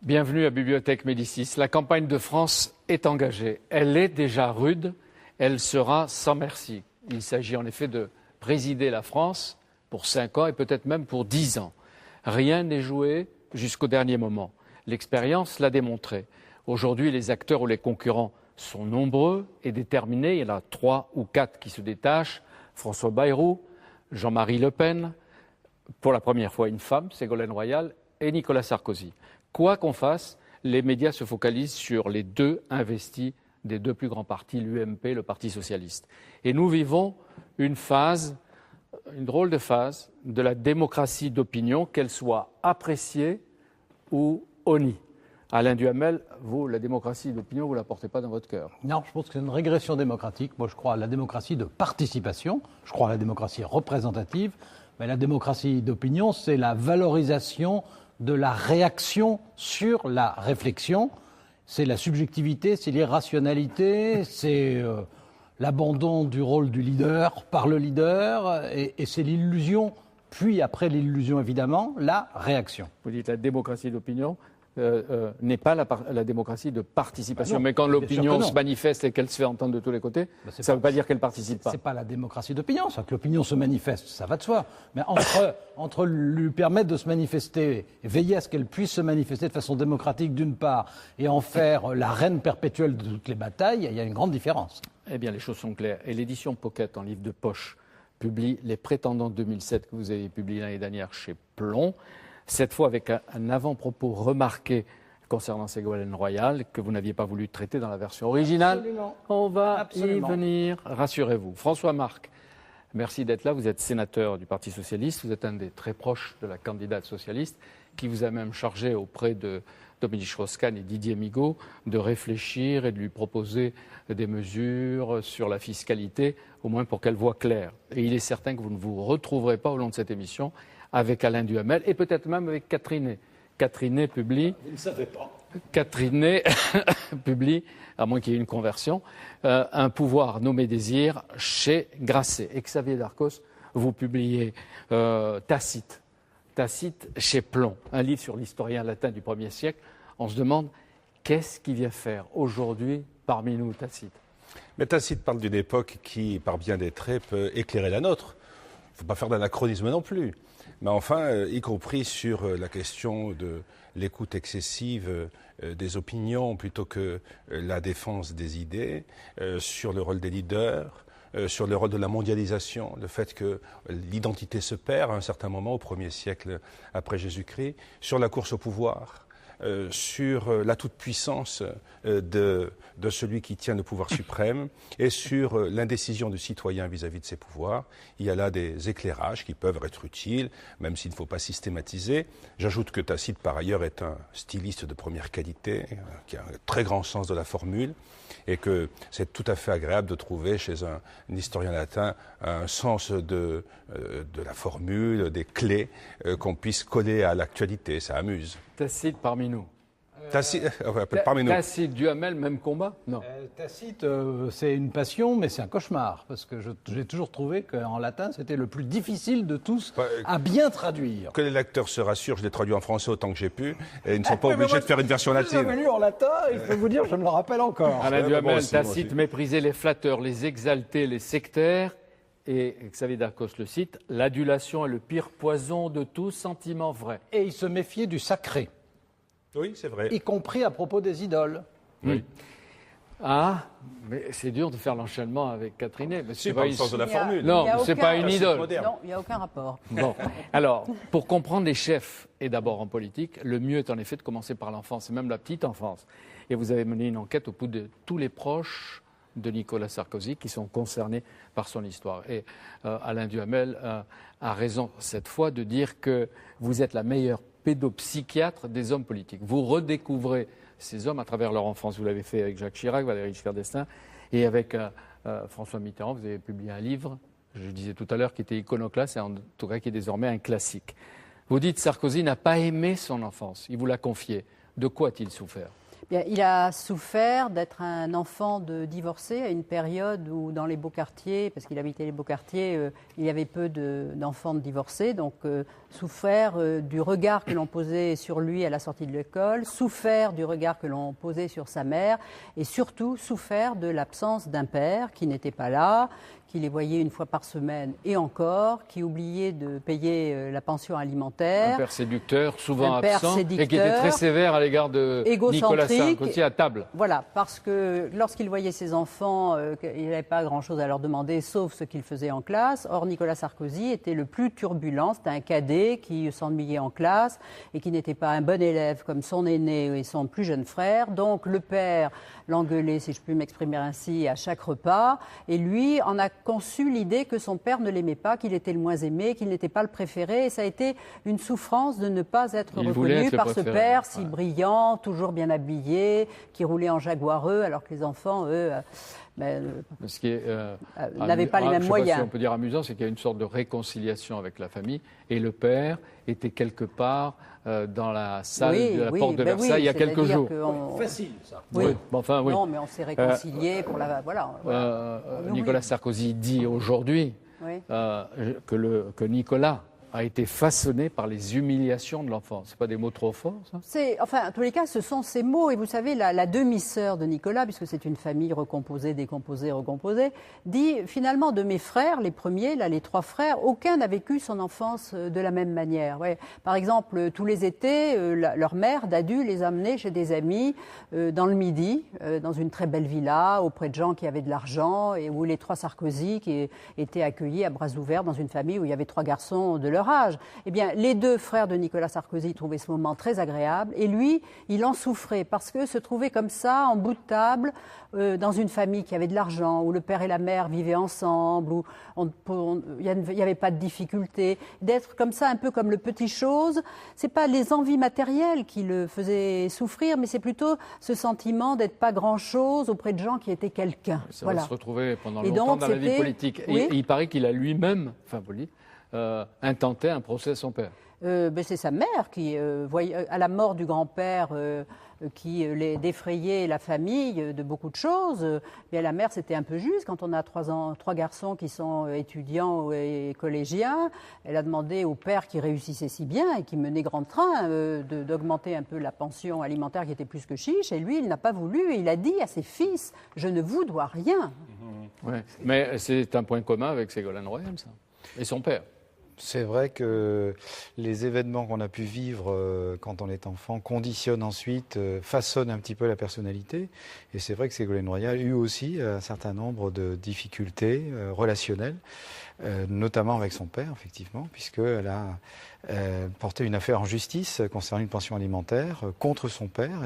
Bienvenue à Bibliothèque Médicis. La campagne de France est engagée. Elle est déjà rude, elle sera sans merci. Il s'agit en effet de présider la France pour 5 ans et peut-être même pour 10 ans. Rien n'est joué jusqu'au dernier moment. L'expérience l'a démontré. Aujourd'hui, les acteurs ou les concurrents sont nombreux et déterminés. Il y en a 3 ou 4 qui se détachent. François Bayrou, Jean-Marie Le Pen, pour la première fois une femme, Ségolène Royal, et Nicolas Sarkozy. Quoi qu'on fasse, les médias se focalisent sur les 2 investis des 2 plus grands partis, l'UMP, le Parti socialiste. Et nous vivons une drôle de phase de la démocratie d'opinion, qu'elle soit appréciée ou honnie. Alain Duhamel, vous, la démocratie d'opinion, vous ne la portez pas dans votre cœur. Non, je pense que c'est une régression démocratique. Moi, je crois à la démocratie de participation, je crois à la démocratie représentative, mais la démocratie d'opinion, c'est la valorisation de la réaction sur la réflexion. C'est la subjectivité, c'est l'irrationalité, c'est l'abandon du rôle du leader par le leader, et c'est l'illusion, puis après l'illusion évidemment, la réaction. Vous dites la démocratie d'opinion n'est pas la démocratie de participation. Non, mais quand l'opinion se manifeste et qu'elle se fait entendre de tous les côtés, ça ne veut pas dire qu'elle ne participe pas. Ce n'est pas la démocratie d'opinion, ça. Que l'opinion se manifeste, ça va de soi. Mais entre lui permettre de se manifester, et veiller à ce qu'elle puisse se manifester de façon démocratique d'une part, et en faire la reine perpétuelle de toutes les batailles, il y a une grande différence. Eh bien, les choses sont claires. Et l'édition Pocket, en livre de poche, publie Les Prétendants 2007 que vous avez publié l'année dernière chez Plomb. Cette fois avec un avant-propos remarqué concernant Ségolène Royal que vous n'aviez pas voulu traiter dans la version originale. Absolument. On va Absolument. y venir, rassurez-vous. François Marc, merci d'être là. Vous êtes sénateur du Parti socialiste. Vous êtes un des très proches de la candidate socialiste qui vous a même chargé auprès de Dominique Strauss-Kahn et Didier Migaud de réfléchir et de lui proposer des mesures sur la fiscalité, au moins pour qu'elle voie claire. Et il est certain que vous ne vous retrouverez pas au long de cette émission avec Alain Duhamel et peut-être même avec Catherine. Catherine publie. Vous ne savez pas. Catherine publie, à moins qu'il y ait une conversion, Un pouvoir nommé désir chez Grasset. Et Xavier Darcos, vous publiez Tacite chez Plomb, un livre sur l'historien latin du 1er siècle. On se demande qu'est-ce qu'il vient faire aujourd'hui parmi nous, Tacite. Mais Tacite parle d'une époque qui, par bien des traits, peut éclairer la nôtre. Il ne faut pas faire d'anachronisme non plus. Mais enfin, y compris sur la question de l'écoute excessive des opinions plutôt que la défense des idées, sur le rôle des leaders, sur le rôle de la mondialisation, le fait que l'identité se perd à un certain moment, au 1er siècle après Jésus-Christ, sur la course au pouvoir, sur la toute-puissance de celui qui tient le pouvoir suprême et sur l'indécision du citoyen vis-à-vis de ses pouvoirs. Il y a là des éclairages qui peuvent être utiles, même s'il ne faut pas systématiser. J'ajoute que Tacite, par ailleurs, est un styliste de première qualité, qui a un très grand sens de la formule, et que c'est tout à fait agréable de trouver chez un historien latin un sens de la formule, des clés qu'on puisse coller à l'actualité. Ça amuse. Tacite parmi nous. Parmi nous. Tacite, Duhamel, même combat? Non. Tacite, c'est une passion, mais c'est un cauchemar, parce que j'ai toujours trouvé qu'en latin, c'était le plus difficile de tous à bien traduire. Que les lecteurs se rassurent, je l'ai traduit en français autant que j'ai pu, et ils ne sont pas obligés de faire une version latine. Je l'ai lu en latin, et je peux vous dire, je me le rappelle encore. Alain Duhamel, aussi, Tacite méprisait les flatteurs, les exaltés, les sectaires. Et Xavier Darcos le cite, l'adulation est le pire poison de tout sentiment vrai. Et il se méfiait du sacré. Oui, c'est vrai. Y compris à propos des idoles. Oui. Ah, mais c'est dur de faire l'enchaînement avec Catherine. Mais C'est pas le sens de la formule. Non, c'est pas une idole. Non, il n'y a aucun rapport. Bon, alors, pour comprendre les chefs, et d'abord en politique, le mieux est en effet de commencer par l'enfance, et même la petite enfance. Et vous avez mené une enquête au bout de tous les proches de Nicolas Sarkozy qui sont concernés par son histoire. Et Alain Duhamel a raison cette fois de dire que vous êtes la meilleure pédopsychiatre des hommes politiques. Vous redécouvrez ces hommes à travers leur enfance. Vous l'avez fait avec Jacques Chirac, Valéry Giscard d'Estaing et avec François Mitterrand. Vous avez publié un livre, je disais tout à l'heure, qui était iconoclaste et en tout cas qui est désormais un classique. Vous dites Sarkozy n'a pas aimé son enfance. Il vous l'a confié. De quoi a-t-il souffert ? Bien, il a souffert d'être un enfant de divorcé à une période où, dans les beaux quartiers, parce qu'il habitait les beaux quartiers, il y avait peu d'enfants de divorcés, donc souffert du regard que l'on posait sur lui à la sortie de l'école, souffert du regard que l'on posait sur sa mère, et surtout souffert de l'absence d'un père qui n'était pas là, qui les voyait une fois par semaine et encore, qui oubliait de payer la pension alimentaire. Un père séducteur, souvent Un père absent, séducteur, et qui était très sévère à l'égard de Nicolas Sarkozy à table. Voilà, parce que lorsqu'il voyait ses enfants, il n'avait pas grand-chose à leur demander, sauf ce qu'il faisait en classe. Or, Nicolas Sarkozy était le plus turbulent. C'était un cadet qui s'ennuyait en classe et qui n'était pas un bon élève comme son aîné et son plus jeune frère. Donc, le père l'engueulait, si je puis m'exprimer ainsi, à chaque repas. Et lui en a conçu l'idée que son père ne l'aimait pas, qu'il était le moins aimé, qu'il n'était pas le préféré. Et ça a été une souffrance de ne pas être reconnu par ce père si brillant, toujours bien habillé, qui roulait en jaguareux, alors que les enfants, eux, ce qui n'avaient pas les mêmes moyens. Je ne sais pas si on peut dire amusant, c'est qu'il y a une sorte de réconciliation avec la famille. Et le père était quelque part dans la salle de la porte de Versailles il y a quelques jours. Facile, ça. Oui. Bon, enfin, oui. Non, mais on s'est réconciliés pour la... Voilà. Nicolas Sarkozy dit aujourd'hui que Nicolas a été façonné par les humiliations de l'enfant. Ce pas des mots trop forts, ça? Enfin, en tous les cas, ce sont ces mots. Et vous savez, la demi-sœur de Nicolas, puisque c'est une famille recomposée, décomposée, recomposée, dit finalement de mes frères, les premiers, là, les trois frères, aucun n'a vécu son enfance de la même manière. Ouais. Par exemple, tous les étés, leur mère, Dadu, les amenait chez des amis dans le Midi, dans une très belle villa, auprès de gens qui avaient de l'argent, et où les trois Sarkozy qui étaient accueillis à bras ouverts dans une famille où il y avait trois garçons de leur âge. Eh bien, les deux frères de Nicolas Sarkozy trouvaient ce moment très agréable et lui, il en souffrait parce que se trouver comme ça, en bout de table, dans une famille qui avait de l'argent, où le père et la mère vivaient ensemble, où il n'y avait pas de difficultés, d'être comme ça, un peu comme le petit chose, c'est pas les envies matérielles qui le faisaient souffrir, mais c'est plutôt ce sentiment d'être pas grand-chose auprès de gens qui étaient quelqu'un. Ça va se retrouver pendant longtemps dans la vie politique. Oui. Et il paraît qu'il a lui-même, intenté un procès à son père. C'est sa mère qui, à la mort du grand-père, qui défrayait la famille de beaucoup de choses. Bien, la mère, c'était un peu juste. Quand on a trois garçons qui sont étudiants et collégiens, elle a demandé au père qui réussissait si bien et qui menait grand train d'augmenter un peu la pension alimentaire qui était plus que chiche. Et lui, il n'a pas voulu. Et il a dit à ses fils, « Je ne vous dois rien. » Ouais. Mais c'est un point commun avec Ségolène Royal, ça. Et son père. C'est vrai que les événements qu'on a pu vivre quand on est enfant conditionnent ensuite, façonnent un petit peu la personnalité. Et c'est vrai que Ségolène Royal a eu aussi un certain nombre de difficultés relationnelles, notamment avec son père, effectivement, puisqu'elle a porté une affaire en justice concernant une pension alimentaire contre son père.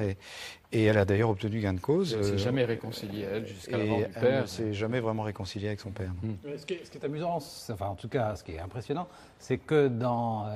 Et elle a d'ailleurs obtenu gain de cause. Elle ne s'est jamais réconciliée, elle, jusqu'à la mort du père. Elle ne s'est jamais vraiment réconciliée avec son père. Ce qui est amusant, enfin en tout cas ce qui est impressionnant, c'est que dans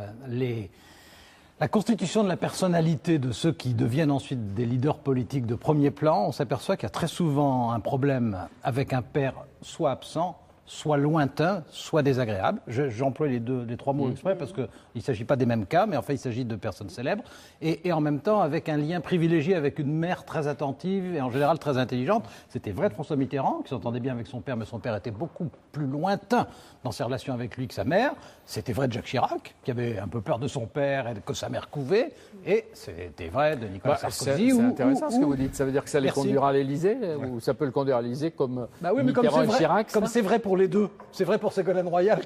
la constitution de la personnalité de ceux qui deviennent ensuite des leaders politiques de premier plan, on s'aperçoit qu'il y a très souvent un problème avec un père soit absent, soit lointain, soit désagréable. J'emploie les trois mots exprès parce qu'il ne s'agit pas des mêmes cas, mais enfin il s'agit de personnes célèbres, et en même temps avec un lien privilégié avec une mère très attentive et en général très intelligente. C'était vrai de François Mitterrand, qui s'entendait bien avec son père, mais son père était beaucoup plus lointain dans ses relations avec lui que sa mère. C'était vrai de Jacques Chirac, qui avait un peu peur de son père et que sa mère couvait, et c'était vrai de Nicolas Sarkozy. C'est intéressant ce que vous dites. Ça veut dire que ça les conduira à l'Élysée, ou ça peut le conduire à l'Élysée comme Mitterrand et Chirac. Comme c'est vrai pour les deux. C'est vrai pour Ségolène Royal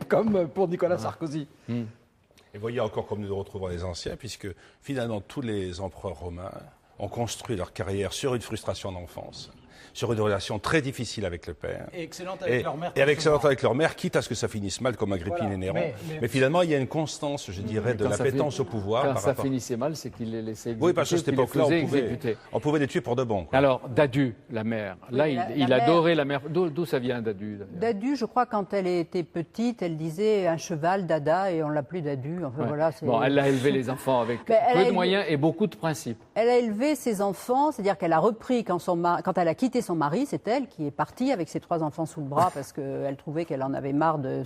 comme pour Nicolas Sarkozy. Et voyez encore comme nous le retrouvons les anciens, puisque finalement tous les empereurs romains ont construit leur carrière sur une frustration d'enfance, sur une relation très difficile avec le père. Et excellente avec leur mère. Et excellente avec leur mère, quitte à ce que ça finisse mal comme Agrippine et Néron. Mais finalement, il y a une constance, je dirais, de l'appétence au pouvoir. Quand ça finissait mal, c'est qu'il les laissait exécuter. Oui, parce qu'à cette époque-là, on pouvait les tuer pour de bon. Quoi. Alors, Dadu, la mère. Là, il adorait la mère. D'où ça vient, Dadu? Dadu, je crois, quand elle était petite, elle disait un cheval, Dada, et on l'appelle Dadu. Enfin, voilà, elle a élevé les enfants avec peu de moyens et beaucoup de principes. Elle a élevé ses enfants, c'est-à-dire qu'elle a repris, quand elle a quitté quitté son mari, c'est elle qui est partie avec ses 3 enfants sous le bras parce qu'elle trouvait qu'elle en avait marre de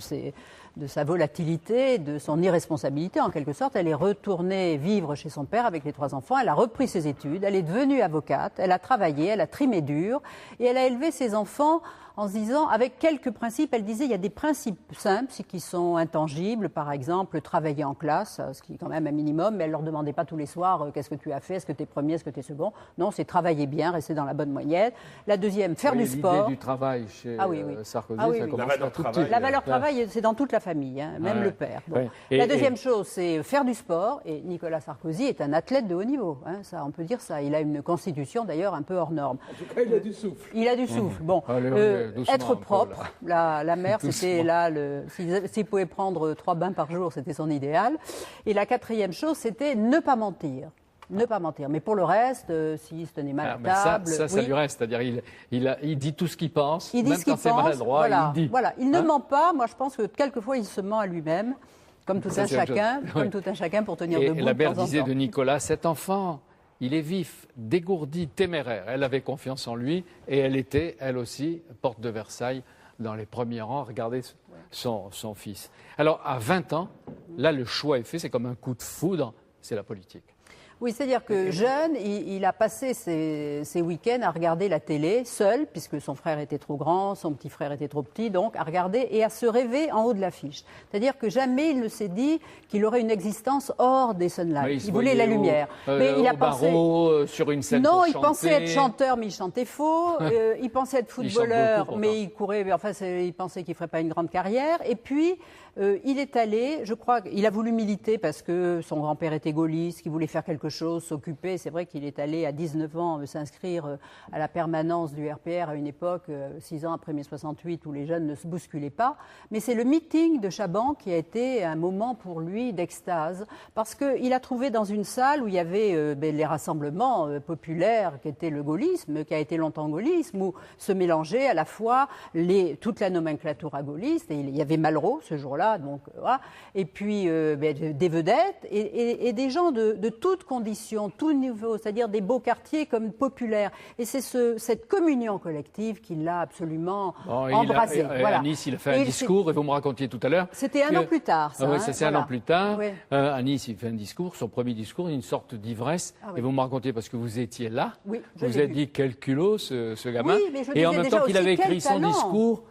sa volatilité, de son irresponsabilité en quelque sorte. Elle est retournée vivre chez son père avec les 3 enfants, elle a repris ses études, elle est devenue avocate, elle a travaillé, elle a trimé dur et elle a élevé ses enfants en se disant, avec quelques principes, elle disait, il y a des principes simples qui sont intangibles, par exemple, travailler en classe, ce qui est quand même un minimum, mais elle ne leur demandait pas tous les soirs, qu'est-ce que tu as fait, est-ce que tu es premier, est-ce que tu es second. Non, c'est travailler bien, rester dans la bonne moyenne. La deuxième, faire du sport. L'idée du travail chez Sarkozy, ça commence La valeur à tout travail. petit. La valeur travail, c'est dans toute la famille, hein, même le père. Bon. Ouais. La deuxième chose, c'est faire du sport, et Nicolas Sarkozy est un athlète de haut niveau, hein, ça, on peut dire ça. Il a une constitution d'ailleurs un peu hors norme. En tout cas, il a du souffle. Il a du souffle. Bon, Allez, doucement, être un peu, propre. là. La mère, c'était là, s'il pouvait prendre 3 bains par jour, c'était son idéal. Et la 4e chose, c'était ne pas mentir. Ne pas mentir. Mais pour le reste, s'il se tenait mal à Mais table... ça oui. lui reste. C'est-à-dire, il dit tout ce qu'il pense, Il dit même ce qu'il quand c'est pense. maladroit, Voilà, il dit. voilà. Il ne Hein? ment pas. Moi, je pense que quelquefois, il se ment à lui-même, comme tout Ça, un c'est autre chacun, chose. comme Ouais. tout un chacun pour tenir Et debout la de mère temps en disait temps. de Nicolas, cet enfant, il est vif, dégourdi, téméraire. Elle avait confiance en lui et elle était, elle aussi, porte de Versailles, dans les premiers rangs. Regardez son fils. Alors, à 20 ans, là, le choix est fait. C'est comme un coup de foudre. C'est la politique. Oui, c'est-à-dire que jeune, il a passé ses week-ends à regarder la télé, seul, puisque son frère était trop grand, son petit frère était trop petit, donc à regarder et à se rêver en haut de l'affiche. C'est-à-dire que jamais il ne s'est dit qu'il aurait une existence hors des sunlights. Mais Il voulait la lumière. Mais il a pensé sur une scène Non, pour il chanter. pensait être chanteur, mais il chantait faux. Il pensait être Il chante footballeur, beaucoup, mais il courait. Enfin, il pensait qu'il ne ferait pas une grande carrière. Et puis, il est allé, je crois, il a voulu militer parce que son grand-père était gaulliste, qu'il voulait faire quelque chose, s'occuper. C'est vrai qu'il est allé à 19 ans s'inscrire à la permanence du RPR à une époque, 6 ans après mai 68, où les jeunes ne se bousculaient pas. Mais c'est le meeting de Chaban qui a été un moment pour lui d'extase, parce qu'il a trouvé dans une salle où il y avait les rassemblements populaires, qui était le gaullisme, qui a été longtemps gaullisme, où se mélangeait à la fois toute la nomenclature à gaulliste, et il y avait Malraux ce jour-là, donc voilà, et puis des vedettes et des gens de toutes conditions, tout niveau, c'est-à-dire des beaux quartiers comme populaires. Et c'est cette communion collective qui l'a absolument embrassé. À Nice, il a fait un discours, et vous me racontiez tout à l'heure. C'était un an plus tard, ça. Oui, c'est un an plus tard. Oui. À Nice, il fait un discours, son premier discours, une sorte d'ivresse. Ah oui. Et vous me racontiez, parce que vous étiez là, Oui, je vous l'ai avez vu. dit quel culot ce gamin. Oui, mais je et en disais même déjà temps qu'il aussi avait quel écrit son talent. discours,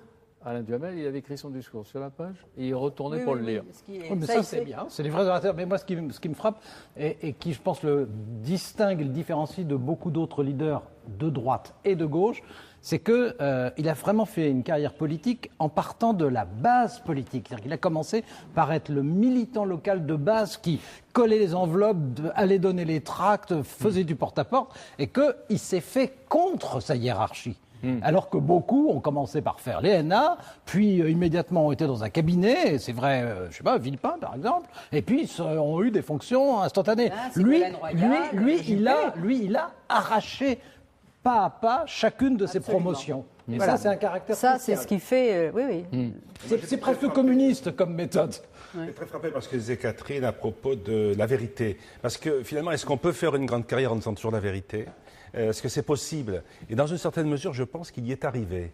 Alain Duhamel, il avait écrit son discours sur la page et il retournait Oui, pour oui, le lire. oui, Oui, mais ça, c'est bien. C'est des vrais orateurs. Mais moi, ce qui me frappe et qui, je pense, le distingue et le différencie de beaucoup d'autres leaders de droite et de gauche, c'est qu'il a vraiment fait une carrière politique en partant de la base politique. C'est-à-dire qu'il a commencé par être le militant local de base qui collait les enveloppes, allait donner les tracts, faisait du porte-à-porte, et qu'il s'est fait contre sa hiérarchie. Alors que beaucoup ont commencé par faire l'ENA, puis immédiatement ont été dans un cabinet, et c'est vrai, je sais pas, Villepin par exemple, et puis ont eu des fonctions instantanées. Ségolène Royal, Lui, il a arraché pas à pas chacune de ses promotions. Et Voilà. ça, c'est un caractère Ça, spécial. c'est ce qui fait... oui. C'est presque communiste comme méthode. Je suis très frappé par ce que disait Catherine à propos de la vérité. Parce que finalement, est-ce qu'on peut faire une grande carrière en disant toujours la vérité ? Est-ce que c'est possible ? Et dans une certaine mesure, je pense qu'il y est arrivé.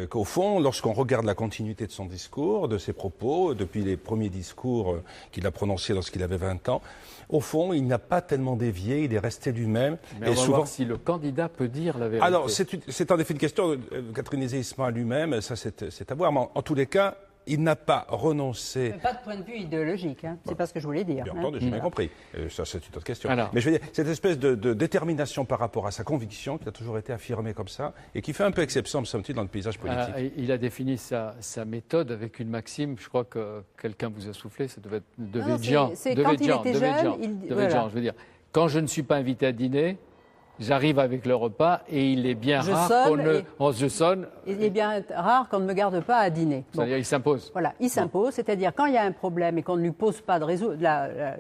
Qu'au fond, lorsqu'on regarde la continuité de son discours, de ses propos, depuis les premiers discours qu'il a prononcés lorsqu'il avait 20 ans, au fond, il n'a pas tellement dévié, il est resté lui-même. Mais on va voir si le candidat peut dire la vérité. Alors, c'est en effet une question, Catherine Nézet-Isma lui-même, ça c'est à voir, mais en tous les cas, il n'a pas renoncé. Mais pas de point de vue idéologique, hein. C'est pas ce que je voulais dire. Bien hein. entendu, j'ai bien compris. Ça, c'est une autre question. Alors. Mais je veux dire, cette espèce de détermination par rapport à sa conviction, qui a toujours été affirmée comme ça, et qui fait un peu exception, me semble-t-il, dans le paysage politique. Il a défini sa méthode avec une maxime, je crois que quelqu'un vous a soufflé, ça devait être de Non, Védian. c'est quand il était jeune, voilà. Je veux dire, quand je ne suis pas invité à dîner, j'arrive avec le repas et il est bien Je rare sonne je sonne, Il est bien rare qu'on ne me garde pas à dîner. Bon. c'est-à-dire il s'impose. Voilà, il s'impose, c'est-à-dire quand il y a un problème et qu'on ne lui pose pas de résoudre,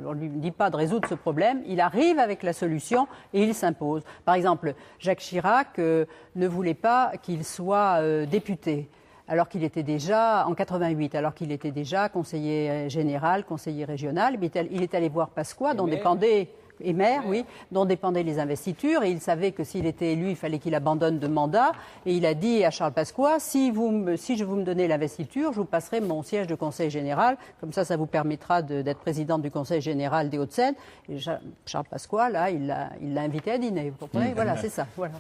on lui dit pas de résoudre ce problème, il arrive avec la solution et il s'impose. Par exemple, Jacques Chirac ne voulait pas qu'il soit député. Alors qu'il était déjà, en 88, alors qu'il était déjà conseiller général, conseiller régional, il est allé voir Pasqua, dont dépendait et maire, oui, dont dépendaient les investitures. Et il savait que s'il était élu, il fallait qu'il abandonne de mandat. Et il a dit à Charles Pasqua, si vous me donnez l'investiture, je vous passerai mon siège de conseil général. Comme ça vous permettra d'être présidente du conseil général des Hauts-de-Seine. Et Charles Pasqua, là, il l'a invité à dîner. Vous comprenez ? Voilà, c'est ça. Voilà.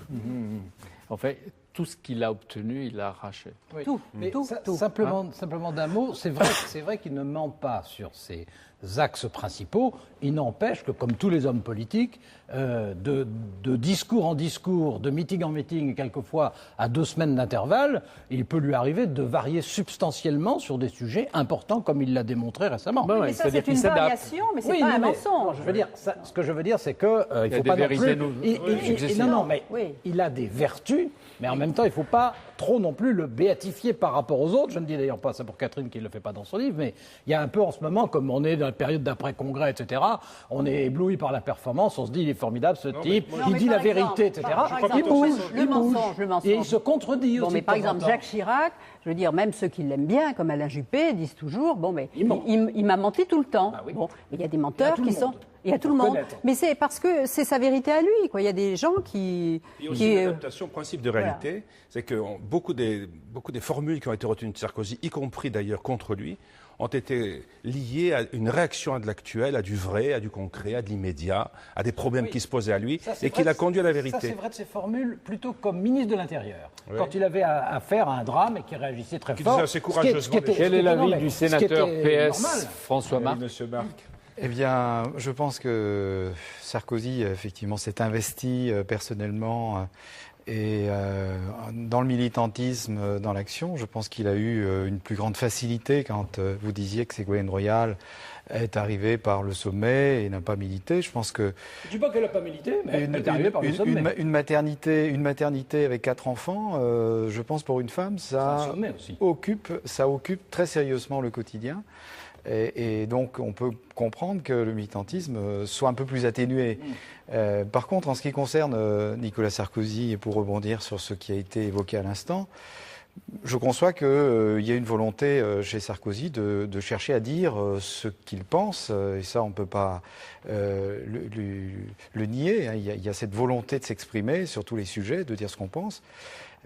En fait, tout ce qu'il a obtenu, il l'a arraché. Oui. Tout. Simplement d'un mot, c'est vrai qu'il ne ment pas sur ses axes principaux. Il n'empêche que, comme tous les hommes politiques, de discours en discours, de meeting en meeting, et quelquefois à 2 semaines d'intervalle, il peut lui arriver de varier substantiellement sur des sujets importants, comme il l'a démontré récemment. Mais ça, c'est une variation, mais c'est pas un mensonge. Ce que je veux dire, c'est que il y a faut des pas non vérités plus. Non, mais il a des vertus, mais en même temps, il ne faut pas trop non plus le béatifier par rapport aux autres. Je ne dis d'ailleurs pas ça pour Catherine qui ne le fait pas dans son livre, mais il y a un peu en ce moment, comme on est dans la période d'après-congrès, etc., on est ébloui par la performance, on se dit il est formidable ce type, il dit la vérité, etc. Il bouge, le mensonge. Et il se contredit aussi. Mais par exemple, Jacques Chirac, je veux dire, même ceux qui l'aiment bien, comme Alain Juppé, disent toujours, mais il m'a menti tout le temps. Ah oui. Bon, il y a des menteurs qui sont... Il y a tout le monde. Connaître. Mais c'est parce que c'est sa vérité à lui, quoi. Il y a des gens qui... Il y a aussi une adaptation au principe de réalité. C'est que beaucoup des formules qui ont été retenues de Sarkozy, y compris d'ailleurs contre lui, ont été liées à une réaction à de l'actuel, à du vrai, à du concret, à de l'immédiat, à des problèmes qui se posaient à lui et qui l'a conduit à la vérité. Ça, c'est vrai de ses formules plutôt comme ministre de l'Intérieur. Oui. Quand il avait affaire à un drame et qu'il réagissait très fort. Assez courageusement. Quel est l'avis du sénateur PS François Marc? Monsieur Marc. Eh bien, je pense que Sarkozy, effectivement, s'est investi personnellement et dans le militantisme, dans l'action. Je pense qu'il a eu une plus grande facilité quand vous disiez que Ségolène Royal est arrivée par le sommet et n'a pas milité. Je pense que... Je ne dis pas qu'elle n'a pas milité, mais elle est arrivée par le sommet. Une maternité avec 4 enfants, je pense pour une femme, ça occupe très sérieusement le quotidien. Et donc, on peut comprendre que le militantisme soit un peu plus atténué. Par contre, en ce qui concerne Nicolas Sarkozy, et pour rebondir sur ce qui a été évoqué à l'instant, je conçois qu'il y a une volonté chez Sarkozy de chercher à dire ce qu'il pense, et ça, on ne peut pas le nier. Il y a cette volonté de s'exprimer sur tous les sujets, de dire ce qu'on pense.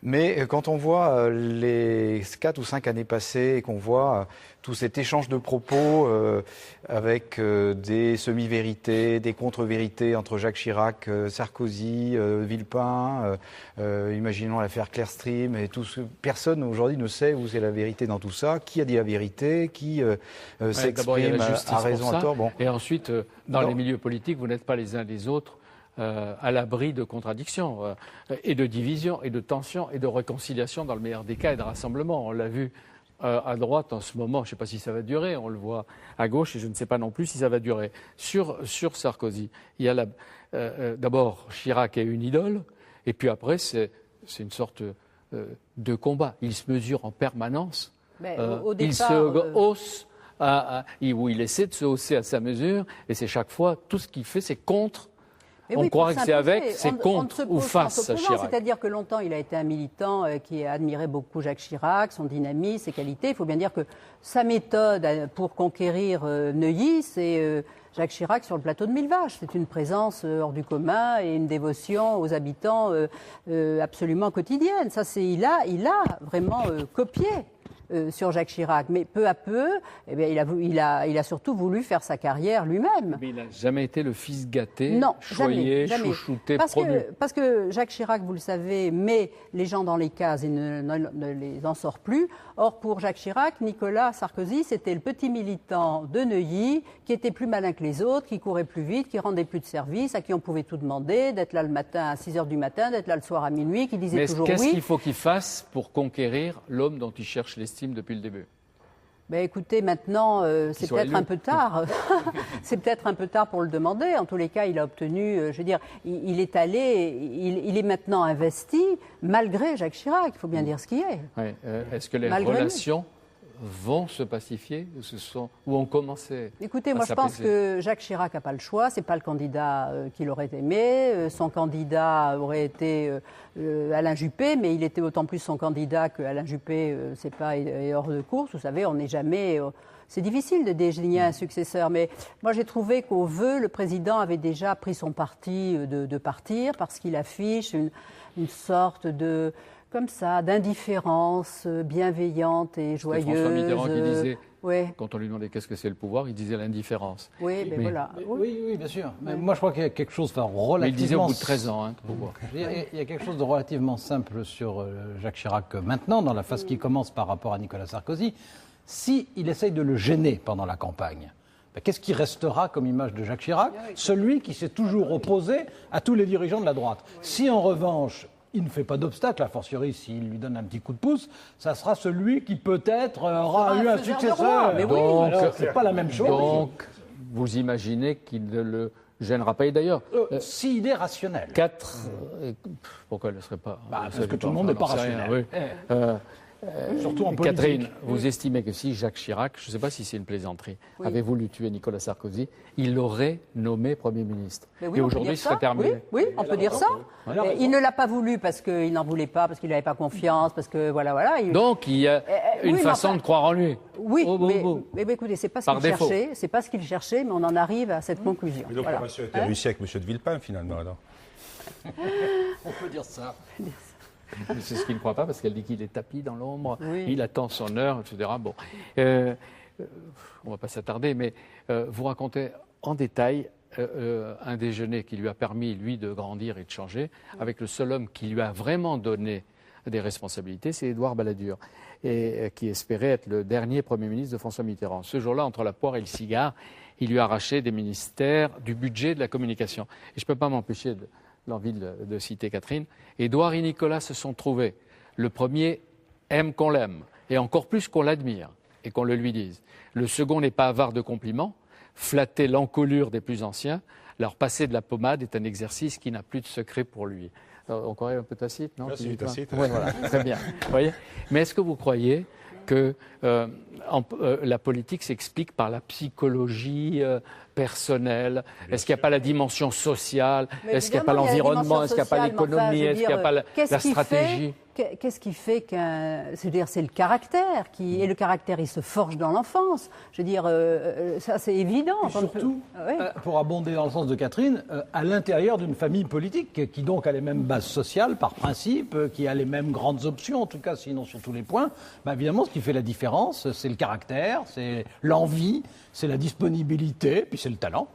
Mais quand on voit les 4 ou 5 années passées et qu'on voit tout cet échange de propos avec des semi-vérités, des contre-vérités entre Jacques Chirac, Sarkozy, Villepin, imaginons l'affaire Clearstream, et personne aujourd'hui ne sait où c'est la vérité dans tout ça, qui a dit la vérité, qui s'exprime à raison, à tort. Bon. Et ensuite, dans les milieux politiques, vous n'êtes pas les uns les autres à l'abri de contradictions et de divisions et de tensions et de réconciliation dans le meilleur des cas et de rassemblement. On l'a vu à droite en ce moment, je ne sais pas si ça va durer, on le voit à gauche et je ne sais pas non plus si ça va durer. Sur Sarkozy, il y a d'abord Chirac est une idole et puis après c'est une sorte de combat. Il se mesure en permanence, au départ, il se hausse, où il essaie de se hausser à sa mesure et c'est chaque fois, tout ce qu'il fait c'est contre. On croirait que c'est avec, c'est contre ou face à Chirac. C'est-à-dire que longtemps, il a été un militant qui admirait beaucoup Jacques Chirac, son dynamisme, ses qualités. Il faut bien dire que sa méthode pour conquérir Neuilly, c'est Jacques Chirac sur le plateau de Millevaches. C'est une présence hors du commun et une dévotion aux habitants absolument quotidienne. Ça, il a vraiment copié. Sur Jacques Chirac. Mais peu à peu, il a surtout voulu faire sa carrière lui-même. Mais il n'a jamais été le fils gâté, non, choyé, jamais. chouchouté, promu. Parce que Jacques Chirac, vous le savez, met les gens dans les cases et ne les en sort plus. Or, pour Jacques Chirac, Nicolas Sarkozy, c'était le petit militant de Neuilly qui était plus malin que les autres, qui courait plus vite, qui rendait plus de services, à qui on pouvait tout demander, d'être là le matin à 6h du matin, d'être là le soir à minuit, qui disait toujours oui. Mais qu'est-ce qu'il faut qu'il fasse pour conquérir l'homme dont il cherche l'estime depuis le début? Écoutez, maintenant, c'est peut-être un peu tard. C'est peut-être un peu tard pour le demander. En tous les cas, il a obtenu, je veux dire, il est maintenant investi malgré Jacques Chirac. Il faut bien dire ce qui est. Oui. Est-ce que les relations vont se pacifier ou ont commencé Écoutez, à moi je pense s'apaiser? que Jacques Chirac n'a pas le choix, c'est pas le candidat qu'il aurait aimé. Son candidat aurait été Alain Juppé, mais il était autant plus son candidat que Alain Juppé, c'est pas est hors de course. Vous savez, on n'est jamais. C'est difficile de désigner un successeur, mais moi j'ai trouvé qu'au vœu, le président avait déjà pris son parti de partir parce qu'il affiche une sorte de comme ça, d'indifférence bienveillante et joyeuse. C'était François Mitterrand qui disait, ouais. quand on lui demandait qu'est-ce que c'est le pouvoir, il disait l'indifférence. Oui, mais voilà. Oui, bien sûr. Mais moi, je crois qu'il y a quelque chose de relativement... Mais il disait au bout de 13 ans, le pouvoir. Il y a quelque chose de relativement simple sur Jacques Chirac maintenant, dans la phase qui commence par rapport à Nicolas Sarkozy. S'il essaye de le gêner pendant la campagne, qu'est-ce qui restera comme image de Jacques Chirac? Celui qui s'est toujours opposé à tous les dirigeants de la droite. Si en revanche, il ne fait pas d'obstacle, a fortiori s'il lui donne un petit coup de pouce, ça sera celui qui peut-être aura eu un successeur. Mais oui, donc, c'est pas la même chose. Donc, vous imaginez qu'il ne le gênera pas. Et d'ailleurs, s'il est rationnel. pourquoi elle ne serait pas Parce que tout le monde n'est pas rationnel. Surtout en politique. Catherine, vous estimez que si Jacques Chirac, je ne sais pas si c'est une plaisanterie, avait voulu tuer Nicolas Sarkozy, il l'aurait nommé Premier ministre. Oui, et aujourd'hui, ce serait terminé. Oui, on peut dire ça. Il ne l'a pas voulu parce qu'il n'en voulait pas, parce qu'il n'avait pas confiance, parce que voilà. Donc, il y a une façon de croire en lui. Oui, mais écoutez, c'est pas ce qu'il cherchait. C'est pas ce qu'il cherchait, mais on en arrive à cette conclusion. Mais l'opération a été réussie avec M. de Villepin, finalement, alors. On peut dire ça. C'est ce qu'il ne croit pas, parce qu'elle dit qu'il est tapis dans l'ombre, Oui. il attend son heure, etc. Bon, on ne va pas s'attarder, mais vous racontez en détail un déjeuner qui lui a permis, lui, de grandir et de changer, avec le seul homme qui lui a vraiment donné des responsabilités, c'est Édouard Balladur, et qui espérait être le dernier Premier ministre de François Mitterrand. Ce jour-là, entre la poire et le cigare, il lui a arraché des ministères, du budget, de la communication. Et je ne peux pas m'empêcher l'envie de citer Catherine. Édouard et Nicolas se sont trouvés. Le premier aime qu'on l'aime, et encore plus qu'on l'admire, et qu'on le lui dise. Le second n'est pas avare de compliments. Flatter l'encolure des plus anciens, leur passer de la pommade est un exercice qui n'a plus de secret pour lui. On croirait un peu tacite, non? Merci, tacite. Oui, voilà, très bien. Vous voyez. Mais est-ce que vous croyez que la politique s'explique par la psychologie personnelle? Est-ce qu'il n'y a pas la dimension sociale? Est-ce qu'il n'y a pas l'environnement? Est-ce qu'il n'y a pas l'économie? Est-ce qu'il n'y a pas la stratégie? Qu'est-ce qui fait c'est le caractère et le caractère, il se forge dans l'enfance. Je veux dire, ça c'est évident. Et surtout, pour abonder dans le sens de Catherine, à l'intérieur d'une famille politique qui donc a les mêmes bases sociales par principe, qui a les mêmes grandes options, en tout cas sinon sur tous les points, évidemment ce qui fait la différence, c'est le caractère, c'est l'envie, c'est la disponibilité, puis c'est le talent.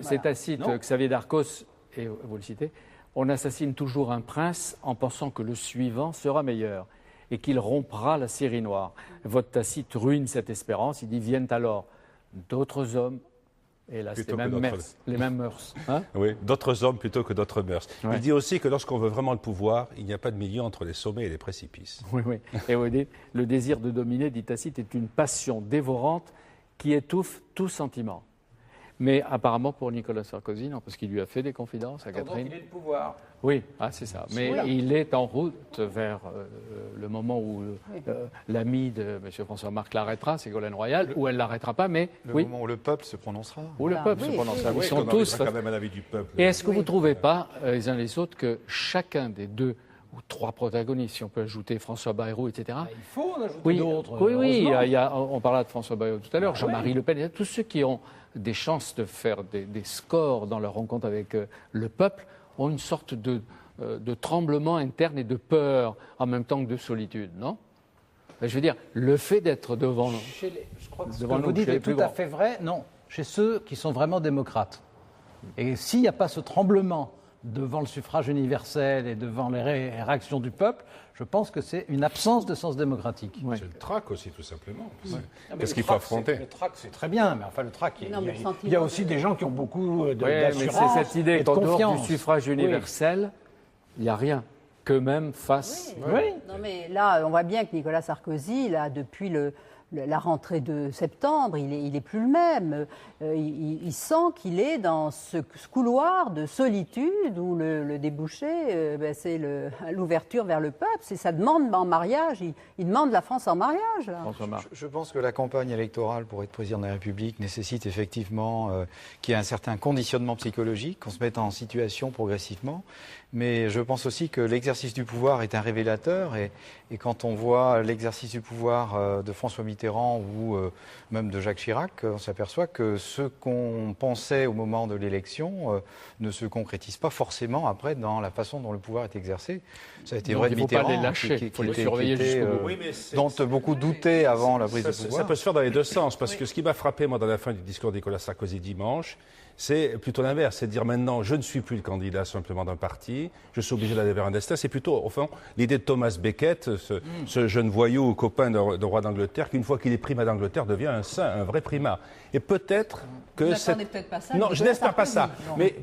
C'est tacite, Xavier Darcos, et vous le citez, on assassine toujours un prince en pensant que le suivant sera meilleur et qu'il rompra la série noire. Votre Tacite ruine cette espérance. Il dit viennent alors d'autres hommes, et là c'est les mêmes mœurs. Hein? Oui, d'autres hommes plutôt que d'autres mœurs. Ouais. Il dit aussi que lorsqu'on veut vraiment le pouvoir, il n'y a pas de milieu entre les sommets et les précipices. Oui. Et vous dites, le désir de dominer, dit Tacite, est une passion dévorante qui étouffe tout sentiment. Mais apparemment pour Nicolas Sarkozy, non, parce qu'il lui a fait des confidences à Catherine. Donc il est le pouvoir. Oui, c'est ça. Mais il est en route vers le moment où l'ami de M. François-Marc l'arrêtera, Ségolène Royal, ou elle ne l'arrêtera pas, mais Le moment où le peuple se prononcera. Où le peuple se prononcera. Ils sont tous. quand même à l'avis du peuple. Et est-ce que vous ne trouvez pas, les uns les autres, que chacun des deux ou trois protagonistes, si on peut ajouter François Bayrou, etc. Il faut en ajouter d'autres. Oui, on parlait de François Bayrou tout à l'heure, Jean-Marie Le Pen, tous ceux qui ont des chances de faire des scores dans leur rencontre avec le peuple ont une sorte de tremblement interne et de peur en même temps que de solitude, non? Je veux dire, le fait d'être devant je crois que ce que devant vous dites est tout à fait vrai, non, chez ceux qui sont vraiment démocrates. Et s'il n'y a pas ce tremblement devant le suffrage universel et devant les réactions du peuple, je pense que c'est une absence de sens démocratique. Ouais. C'est le trac aussi, tout simplement. Qu'est-ce qu'il faut affronter? Le trac, c'est très bien, mais enfin, le trac, il y a aussi des gens qui ont beaucoup mais d'assurance c'est cette idée et de qu'en dehors confiance. du suffrage universel, il n'y a rien qu'eux-mêmes fassent. Non, mais là, on voit bien que Nicolas Sarkozy, là, depuis la rentrée de septembre, il est plus le même. Il sent qu'il est dans ce couloir de solitude où le débouché, c'est l'ouverture vers le peuple. C'est sa demande en mariage. Il demande la France en mariage. Là. Je pense que la campagne électorale pour être président de la République nécessite effectivement qu'il y ait un certain conditionnement psychologique, qu'on se mette en situation progressivement. Mais je pense aussi que l'exercice du pouvoir est un révélateur et quand on voit l'exercice du pouvoir de François Mitterrand ou même de Jacques Chirac, on s'aperçoit que ce qu'on pensait au moment de l'élection ne se concrétise pas forcément après dans la façon dont le pouvoir est exercé. Ça a été vrai de Mitterrand, dont beaucoup doutaient avant la prise de pouvoir. Ça peut se faire dans les deux sens, parce que ce qui m'a frappé, moi, dans la fin du discours de Nicolas Sarkozy dimanche, c'est plutôt l'inverse, c'est de dire maintenant, je ne suis plus le candidat simplement d'un parti, je suis obligé d'aller vers un destin. C'est plutôt, au fond, l'idée de Thomas Becket, ce jeune voyou, copain de roi d'Angleterre, qu'une fois qu'il est primat d'Angleterre, devient un saint, un vrai primat. Et peut-être que peut-être pas ça. Non, je n'espère pas ça. Mais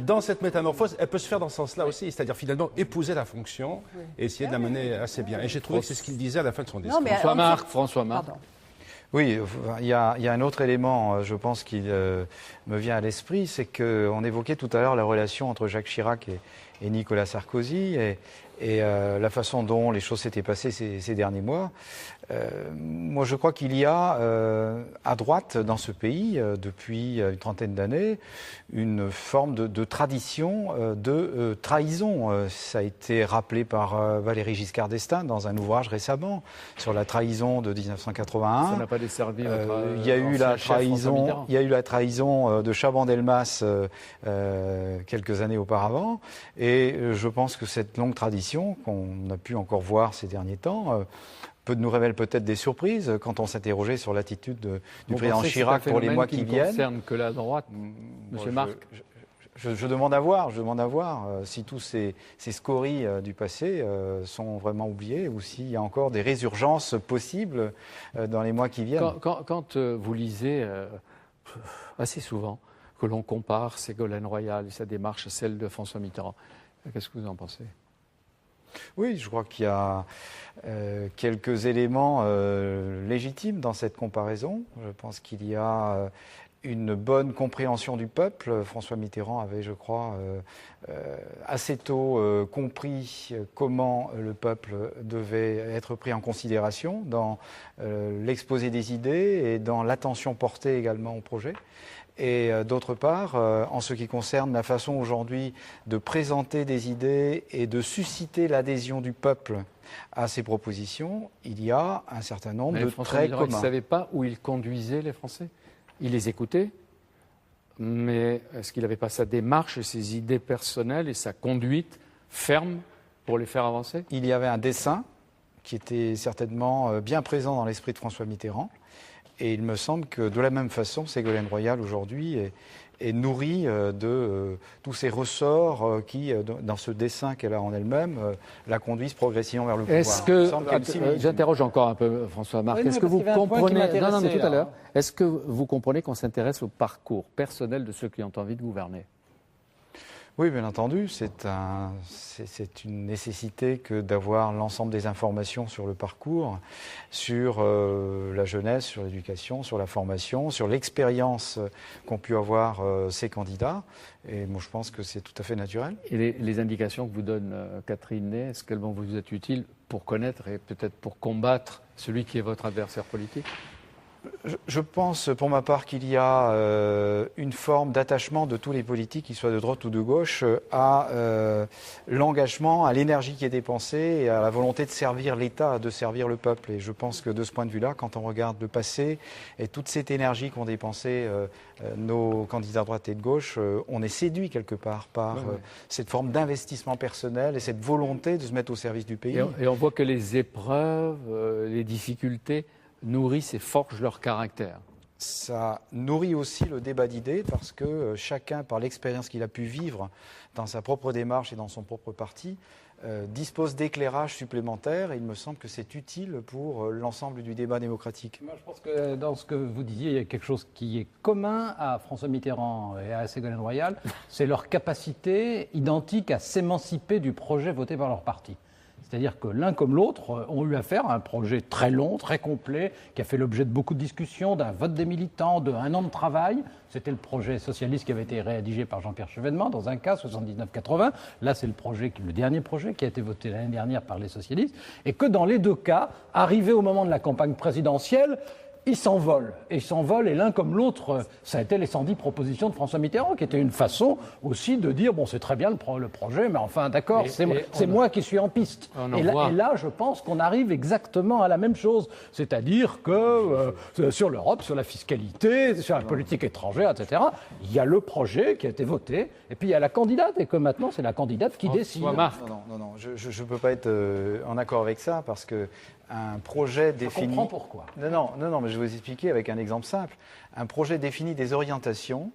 dans cette métamorphose, elle peut se faire dans ce sens-là aussi, c'est-à-dire finalement épouser la fonction et essayer de la mener assez bien. Et j'ai trouvé que c'est ce qu'il disait à la fin de son discours. François Marc. Pardon. Oui, il y a un autre élément, je pense, qui me vient à l'esprit, c'est qu'on évoquait tout à l'heure la relation entre Jacques Chirac et Nicolas Sarkozy et la façon dont les choses s'étaient passées ces derniers mois. Moi, je crois qu'il y a à droite dans ce pays, depuis une trentaine d'années, une forme de tradition de trahison. Ça a été rappelé par Valéry Giscard d'Estaing dans un ouvrage récemment sur la trahison de 1981. Ça n'a pas desservi votre il y a eu la trahison de Chaban-Delmas quelques années auparavant. Et je pense que cette longue tradition qu'on a pu encore voir ces derniers temps nous révèle peut-être des surprises quand on s'interrogeait sur l'attitude du président Chirac pour les mois qui viennent. Ça ne concerne que la droite, Monsieur Marc. Je demande à voir si tous ces scories du passé sont vraiment oubliés ou s'il y a encore des résurgences possibles dans les mois qui viennent. Quand vous lisez assez souvent que l'on compare Ségolène Royal et sa démarche à celle de François Mitterrand, qu'est-ce que vous en pensez ? Oui, je crois qu'il y a quelques éléments légitimes dans cette comparaison. Je pense qu'il y a une bonne compréhension du peuple. François Mitterrand avait, je crois, assez tôt compris comment le peuple devait être pris en considération dans l'exposé des idées et dans l'attention portée également au projet. Et d'autre part, en ce qui concerne la façon aujourd'hui de présenter des idées et de susciter l'adhésion du peuple à ces propositions, il y a un certain nombre de traits communs. Il ne savait pas où il conduisait les Français. Il les écoutait, mais est-ce qu'il n'avait pas sa démarche et ses idées personnelles et sa conduite ferme pour les faire avancer ? Il y avait un dessein qui était certainement bien présent dans l'esprit de François Mitterrand. Et il me semble que de la même façon, Ségolène Royal aujourd'hui est nourrie de tous ces ressorts qui, dans ce dessin qu'elle a en elle-même, la conduisent progressivement vers le pouvoir. J'interroge encore un peu François Marc. Est-ce que vous comprenez tout à l'heure. Est-ce que vous comprenez qu'on s'intéresse au parcours personnel de ceux qui ont envie de gouverner ? Oui, bien entendu, c'est une nécessité que d'avoir l'ensemble des informations sur le parcours, sur la jeunesse, sur l'éducation, sur la formation, sur l'expérience qu'ont pu avoir ces candidats. Et moi, je pense que c'est tout à fait naturel. Et les indications que vous donne Catherine Ney, est-ce qu'elles vont vous être utiles pour connaître et peut-être pour combattre celui qui est votre adversaire politique ? Je pense, pour ma part, qu'il y a une forme d'attachement de tous les politiques, qu'ils soient de droite ou de gauche, à l'engagement, à l'énergie qui est dépensée et à la volonté de servir l'État, de servir le peuple. Et je pense que de ce point de vue-là, quand on regarde le passé et toute cette énergie qu'ont dépensée nos candidats de droite et de gauche, on est séduit quelque part par cette forme d'investissement personnel et cette volonté de se mettre au service du pays. Et on voit que les épreuves, les difficultés nourrissent et forgent leur caractère. Ça nourrit aussi le débat d'idées parce que chacun, par l'expérience qu'il a pu vivre dans sa propre démarche et dans son propre parti, dispose d'éclairages supplémentaires et il me semble que c'est utile pour l'ensemble du débat démocratique. Moi, je pense que dans ce que vous disiez, il y a quelque chose qui est commun à François Mitterrand et à Ségolène Royal, c'est leur capacité identique à s'émanciper du projet voté par leur parti. C'est-à-dire que l'un comme l'autre ont eu affaire à un projet très long, très complet, qui a fait l'objet de beaucoup de discussions, d'un vote des militants, d'1 an de travail. C'était le projet socialiste qui avait été rédigé par Jean-Pierre Chevènement, dans un cas, 79-80. Là, c'est le dernier projet qui a été voté l'année dernière par les socialistes. Et que dans les deux cas, arrivé au moment de la campagne présidentielle, ils s'envolent. Et ils s'envolent, et l'un comme l'autre, ça a été les 110 propositions de François Mitterrand, qui était une façon aussi de dire, bon, c'est très bien le projet, mais enfin, d'accord, c'est moi qui suis en piste. Et là, je pense qu'on arrive exactement à la même chose. C'est-à-dire que sur l'Europe, sur la fiscalité, sur la politique étrangère, etc., il y a le projet qui a été voté, et puis il y a la candidate, et que maintenant, c'est la candidate qui décide. Non, je ne peux pas être en accord avec ça, parce que un projet définit... Je comprends pourquoi. Non, mais je vais vous expliquer avec un exemple simple. Un projet définit des orientations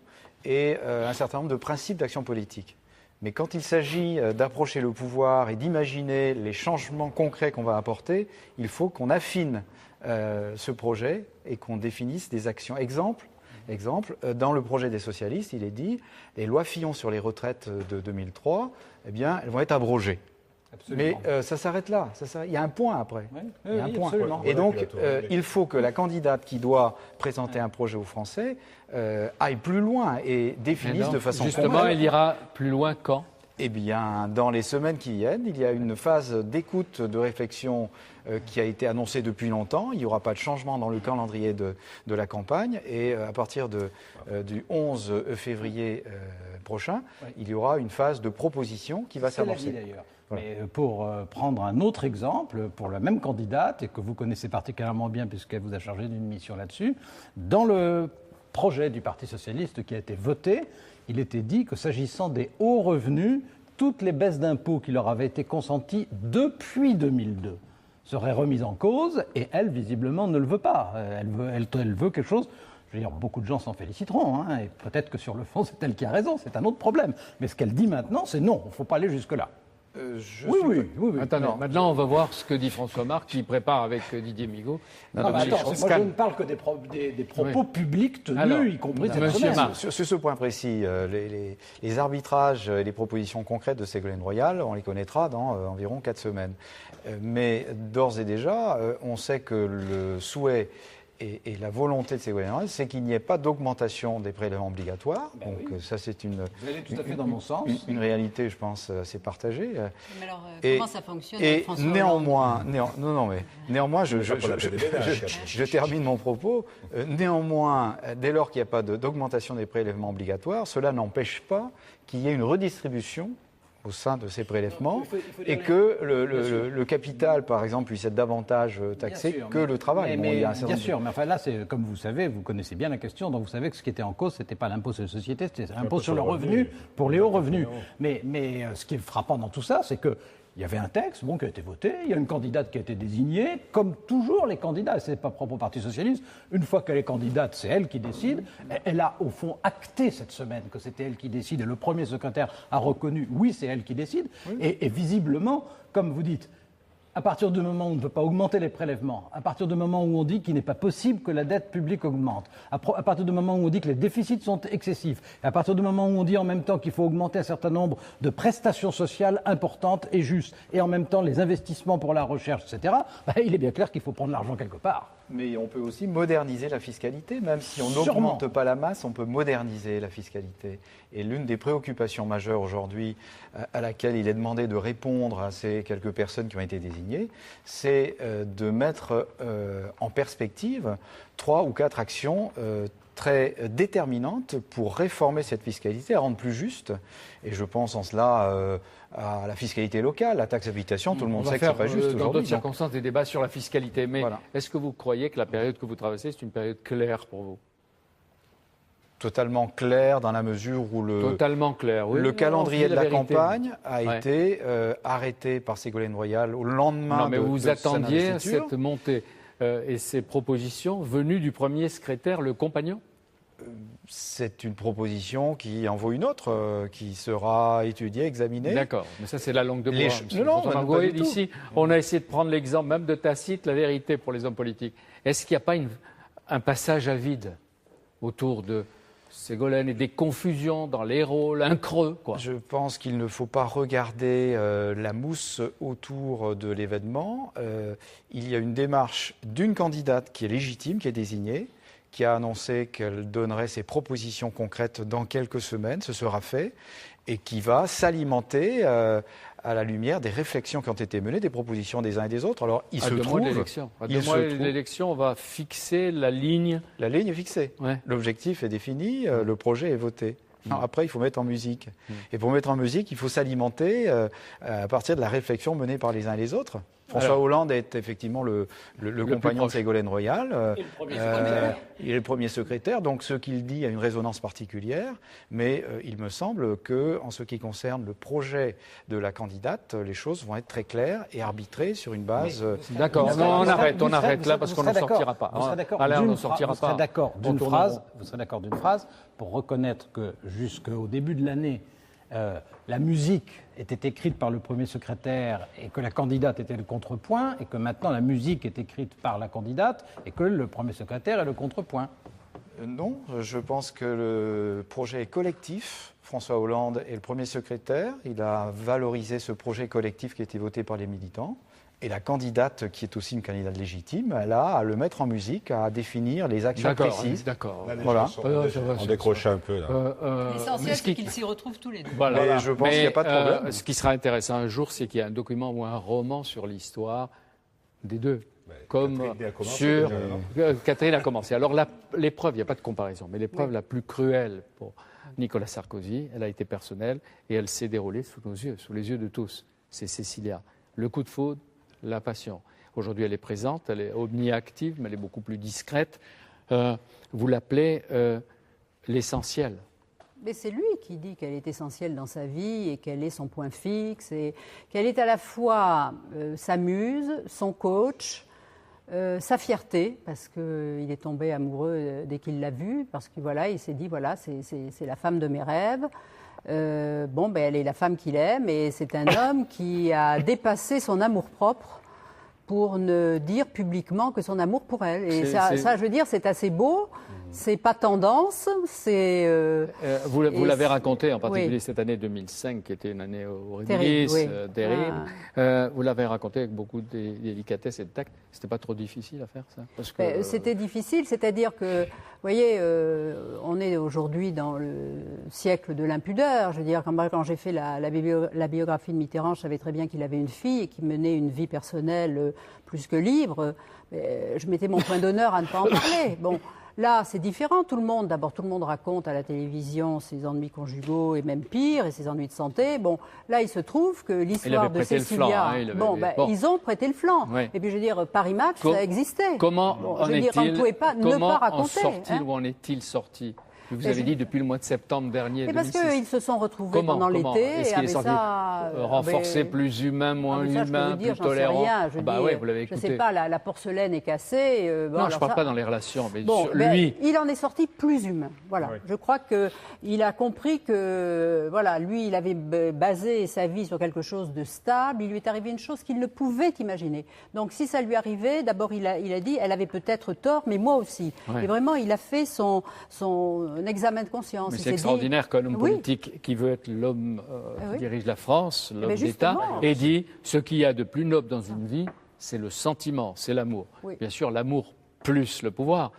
et un certain nombre de principes d'action politique. Mais quand il s'agit d'approcher le pouvoir et d'imaginer les changements concrets qu'on va apporter, il faut qu'on affine ce projet et qu'on définisse des actions. Exemple, dans le projet des socialistes, il est dit, les lois Fillon sur les retraites de 2003, eh bien, elles vont être abrogées. Absolument. Mais ça s'arrête là. Il y a un point après. Oui, il y a un point. Absolument. Et donc, il faut que la candidate qui doit présenter un projet aux Français aille plus loin et définisse de façon concrète. Justement, elle ira plus loin quand ? Eh bien, dans les semaines qui viennent, il y a une phase d'écoute, de réflexion qui a été annoncée depuis longtemps. Il n'y aura pas de changement dans le calendrier de la campagne. Et à partir du 11 février prochain, il y aura une phase de proposition qui va s'amorcer. D'ailleurs. Voilà. Mais pour prendre un autre exemple, pour la même candidate, et que vous connaissez particulièrement bien puisqu'elle vous a chargé d'une mission là-dessus, dans le projet du Parti socialiste qui a été voté, il était dit que s'agissant des hauts revenus, toutes les baisses d'impôts qui leur avaient été consenties depuis 2002 seraient remises en cause, et elle, visiblement, ne le veut pas. Elle veut quelque chose... Je veux dire, beaucoup de gens s'en féliciteront, hein, et peut-être que sur le fond, c'est elle qui a raison, c'est un autre problème. Mais ce qu'elle dit maintenant, c'est non, il ne faut pas aller jusque-là. Oui. Attendez, maintenant on va voir ce que dit François Marc, qui prépare avec Didier Migaud. Moi je ne parle que des propos publics tenus, y compris cette semaine. Sur ce point précis, les arbitrages et les propositions concrètes de Ségolène Royal, on les connaîtra dans environ 4 semaines. Mais d'ores et déjà, on sait que le souhait et la volonté de Ségolène Royal, c'est qu'il n'y ait pas d'augmentation des prélèvements obligatoires. Ça, c'est vous allez tout à fait dans mon sens. Une réalité, je pense, assez partagée. Mais alors, comment ça fonctionne et François néanmoins, néanmoins, je termine mon propos. Néanmoins, dès lors qu'il n'y a pas d'augmentation des prélèvements obligatoires, cela n'empêche pas qu'il y ait une redistribution au sein de ces prélèvements et que le capital, par exemple, puisse être davantage taxé que le travail. Bien sûr, mais enfin là, comme vous savez, vous connaissez bien la question, donc vous savez que ce qui était en cause, ce n'était pas l'impôt sur les sociétés, c'était l'impôt sur le revenu pour les hauts revenus. Mais ce qui est frappant dans tout ça, c'est que il y avait un texte qui a été voté, il y a une candidate qui a été désignée, comme toujours les candidats, ce n'est pas propre au Parti socialiste, une fois qu'elle est candidate, c'est elle qui décide. Elle a au fond acté cette semaine que c'était elle qui décide, et le premier secrétaire a reconnu, oui, c'est elle qui décide, et visiblement, comme vous dites, à partir du moment où on ne peut pas augmenter les prélèvements, à partir du moment où on dit qu'il n'est pas possible que la dette publique augmente, à partir du moment où on dit que les déficits sont excessifs, à partir du moment où on dit en même temps qu'il faut augmenter un certain nombre de prestations sociales importantes et justes, et en même temps les investissements pour la recherche, etc., il est bien clair qu'il faut prendre l'argent quelque part. Mais on peut aussi moderniser la fiscalité, même si on n'augmente pas la masse, on peut moderniser la fiscalité. Et l'une des préoccupations majeures aujourd'hui à laquelle il est demandé de répondre à ces quelques personnes qui ont été désignées, c'est de mettre en perspective 3 ou 4 actions très déterminantes pour réformer cette fiscalité, la rendre plus juste. Et je pense en cela à la fiscalité locale, la taxe d'habitation, tout le monde sait que ce n'est pas juste aujourd'hui. Dans d'autres circonstances, des débats sur la fiscalité. Mais est-ce que vous croyez que la période que vous traversez, c'est une période claire pour vous ? Totalement clair dans la mesure où le calendrier de la campagne a été arrêté par Ségolène Royal au lendemain de vous attendiez cette investiture. montée et ces propositions venues du premier secrétaire, le compagnon ? C'est une proposition qui en vaut une autre, qui sera étudiée, examinée. D'accord, mais ça c'est la langue de bois. Non, ici, on a essayé de prendre l'exemple même de Tacite, la vérité pour les hommes politiques. Est-ce qu'il n'y a pas un passage à vide autour de Ségolène, et des confusions dans les rôles, un creux, quoi. Je pense qu'il ne faut pas regarder la mousse autour de l'événement. Il y a une démarche d'une candidate qui est légitime, qui est désignée, qui a annoncé qu'elle donnerait ses propositions concrètes dans quelques semaines. Ce sera fait. Et qui va s'alimenter à la lumière des réflexions qui ont été menées, des propositions des uns et des autres. Alors, il se trouve... À 2 mois de l'élection, on va fixer la ligne. La ligne est fixée. Ouais. L'objectif est défini, le projet est voté. Alors, après, il faut mettre en musique. Et pour mettre en musique, il faut s'alimenter à partir de la réflexion menée par les uns et les autres. François Hollande est effectivement le compagnon de Ségolène Royal. Il est le premier secrétaire, donc ce qu'il dit a une résonance particulière. Mais il me semble qu'en ce qui concerne le projet de la candidate, les choses vont être très claires et arbitrées sur une base... D'accord, on arrête là parce qu'on ne sortira pas. Vous serez d'accord vous serez d'accord d'une phrase pour reconnaître que jusqu'au début de l'année, la musique était écrite par le premier secrétaire et que la candidate était le contrepoint, et que maintenant la musique est écrite par la candidate et que le premier secrétaire est le contrepoint. Non, je pense que le projet est collectif. François Hollande est le premier secrétaire. Il a valorisé ce projet collectif qui a été voté par les militants. Et la candidate, qui est aussi une candidate légitime, elle a à le mettre en musique, à définir les actions précises. D'accord. Voilà. On décroche un peu là. L'essentiel, c'est qu'ils s'y retrouvent tous les deux. Voilà. Mais je pense qu'il n'y a pas de problème. Ce qui sera intéressant un jour, c'est qu'il y a un document ou un roman sur l'histoire des deux. Comme sur Catherine a commencé. Alors l'épreuve, il n'y a pas de comparaison, mais l'épreuve la plus cruelle pour Nicolas Sarkozy, elle a été personnelle et elle s'est déroulée sous nos yeux, sous les yeux de tous. C'est Cécilia. Le coup de foudre, la passion. Aujourd'hui, elle est présente, elle est omniactive, mais elle est beaucoup plus discrète. Vous l'appelez l'essentiel. Mais c'est lui qui dit qu'elle est essentielle dans sa vie et qu'elle est son point fixe et qu'elle est à la fois sa muse, son coach, sa fierté, parce qu'il est tombé amoureux dès qu'il l'a vue, parce que voilà, il s'est dit voilà, c'est la femme de mes rêves. Elle est la femme qu'il aime et c'est un homme qui a dépassé son amour-propre pour ne dire publiquement que son amour pour elle. Et ça, je veux dire, c'est assez beau, c'est pas tendance, c'est... Vous l'avez raconté, en particulier cette année 2005, qui était une année horrible, terrible. Vous l'avez raconté avec beaucoup de délicatesse et de tact. C'était pas trop difficile à faire, ça parce que, C'était difficile, c'est-à-dire que, vous voyez, on est aujourd'hui dans le siècle de l'impudeur. Je veux dire, quand j'ai fait la biographie de Mitterrand, je savais très bien qu'il avait une fille et qu'il menait une vie personnelle plus que libre. Je mettais mon point d'honneur à ne pas en parler. Bon, là, c'est différent. Tout le monde raconte à la télévision ses ennuis conjugaux et même pire, et ses ennuis de santé. Bon, là, il se trouve que l'histoire de Cécilia... Ils ont prêté le flanc. Oui. Et puis, je veux dire, Paris Match, ça existait. Comment on ne pouvait pas ne pas raconter. Où en est-il sorti? Vous avez dit depuis le mois de septembre dernier. Parce qu'ils se sont retrouvés pendant l'été. Est-ce qu'il est sorti renforcé, plus humain, moins humain, plus tolérant? Vous l'avez écouté. Je ne sais pas, la porcelaine est cassée. Non, je ne parle pas dans les relations, mais lui. Il en est sorti plus humain. Voilà. Oui. Je crois qu'il a compris que, voilà, lui, il avait basé sa vie sur quelque chose de stable. Il lui est arrivé une chose qu'il ne pouvait imaginer. Donc, si ça lui arrivait, d'abord, il a dit, elle avait peut-être tort, mais moi aussi. Oui. Et vraiment, il a fait son examen de conscience. Mais c'est extraordinaire qu'un homme politique qui veut être l'homme qui dirige la France, l'homme d'État, et dit ce qu'il y a de plus noble dans une vie, c'est le sentiment, c'est l'amour. Oui. Bien sûr, l'amour plus le pouvoir,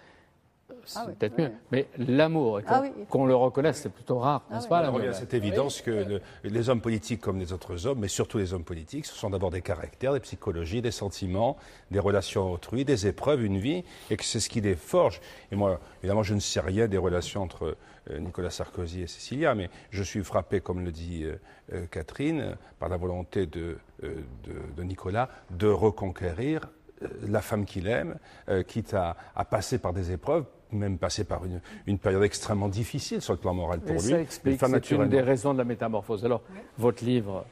c'est peut-être mieux. Mais l'amour, qu'on le reconnaisse, c'est plutôt rare, n'est-ce pas? Il y a cette évidence que les hommes politiques, comme les autres hommes, mais surtout les hommes politiques, ce sont d'abord des caractères, des psychologies, des sentiments, des relations autrui, des épreuves, une vie, et que c'est ce qui les forge. Et moi, évidemment, je ne sais rien des relations entre Nicolas Sarkozy et Cécilia, mais je suis frappé, comme le dit Catherine, par la volonté de Nicolas de reconquérir la femme qu'il aime, quitte à passer par des épreuves, même passer par une période extrêmement difficile sur le plan moral pour lui. Ça explique, c'est une des raisons de la métamorphose. Alors, votre livre,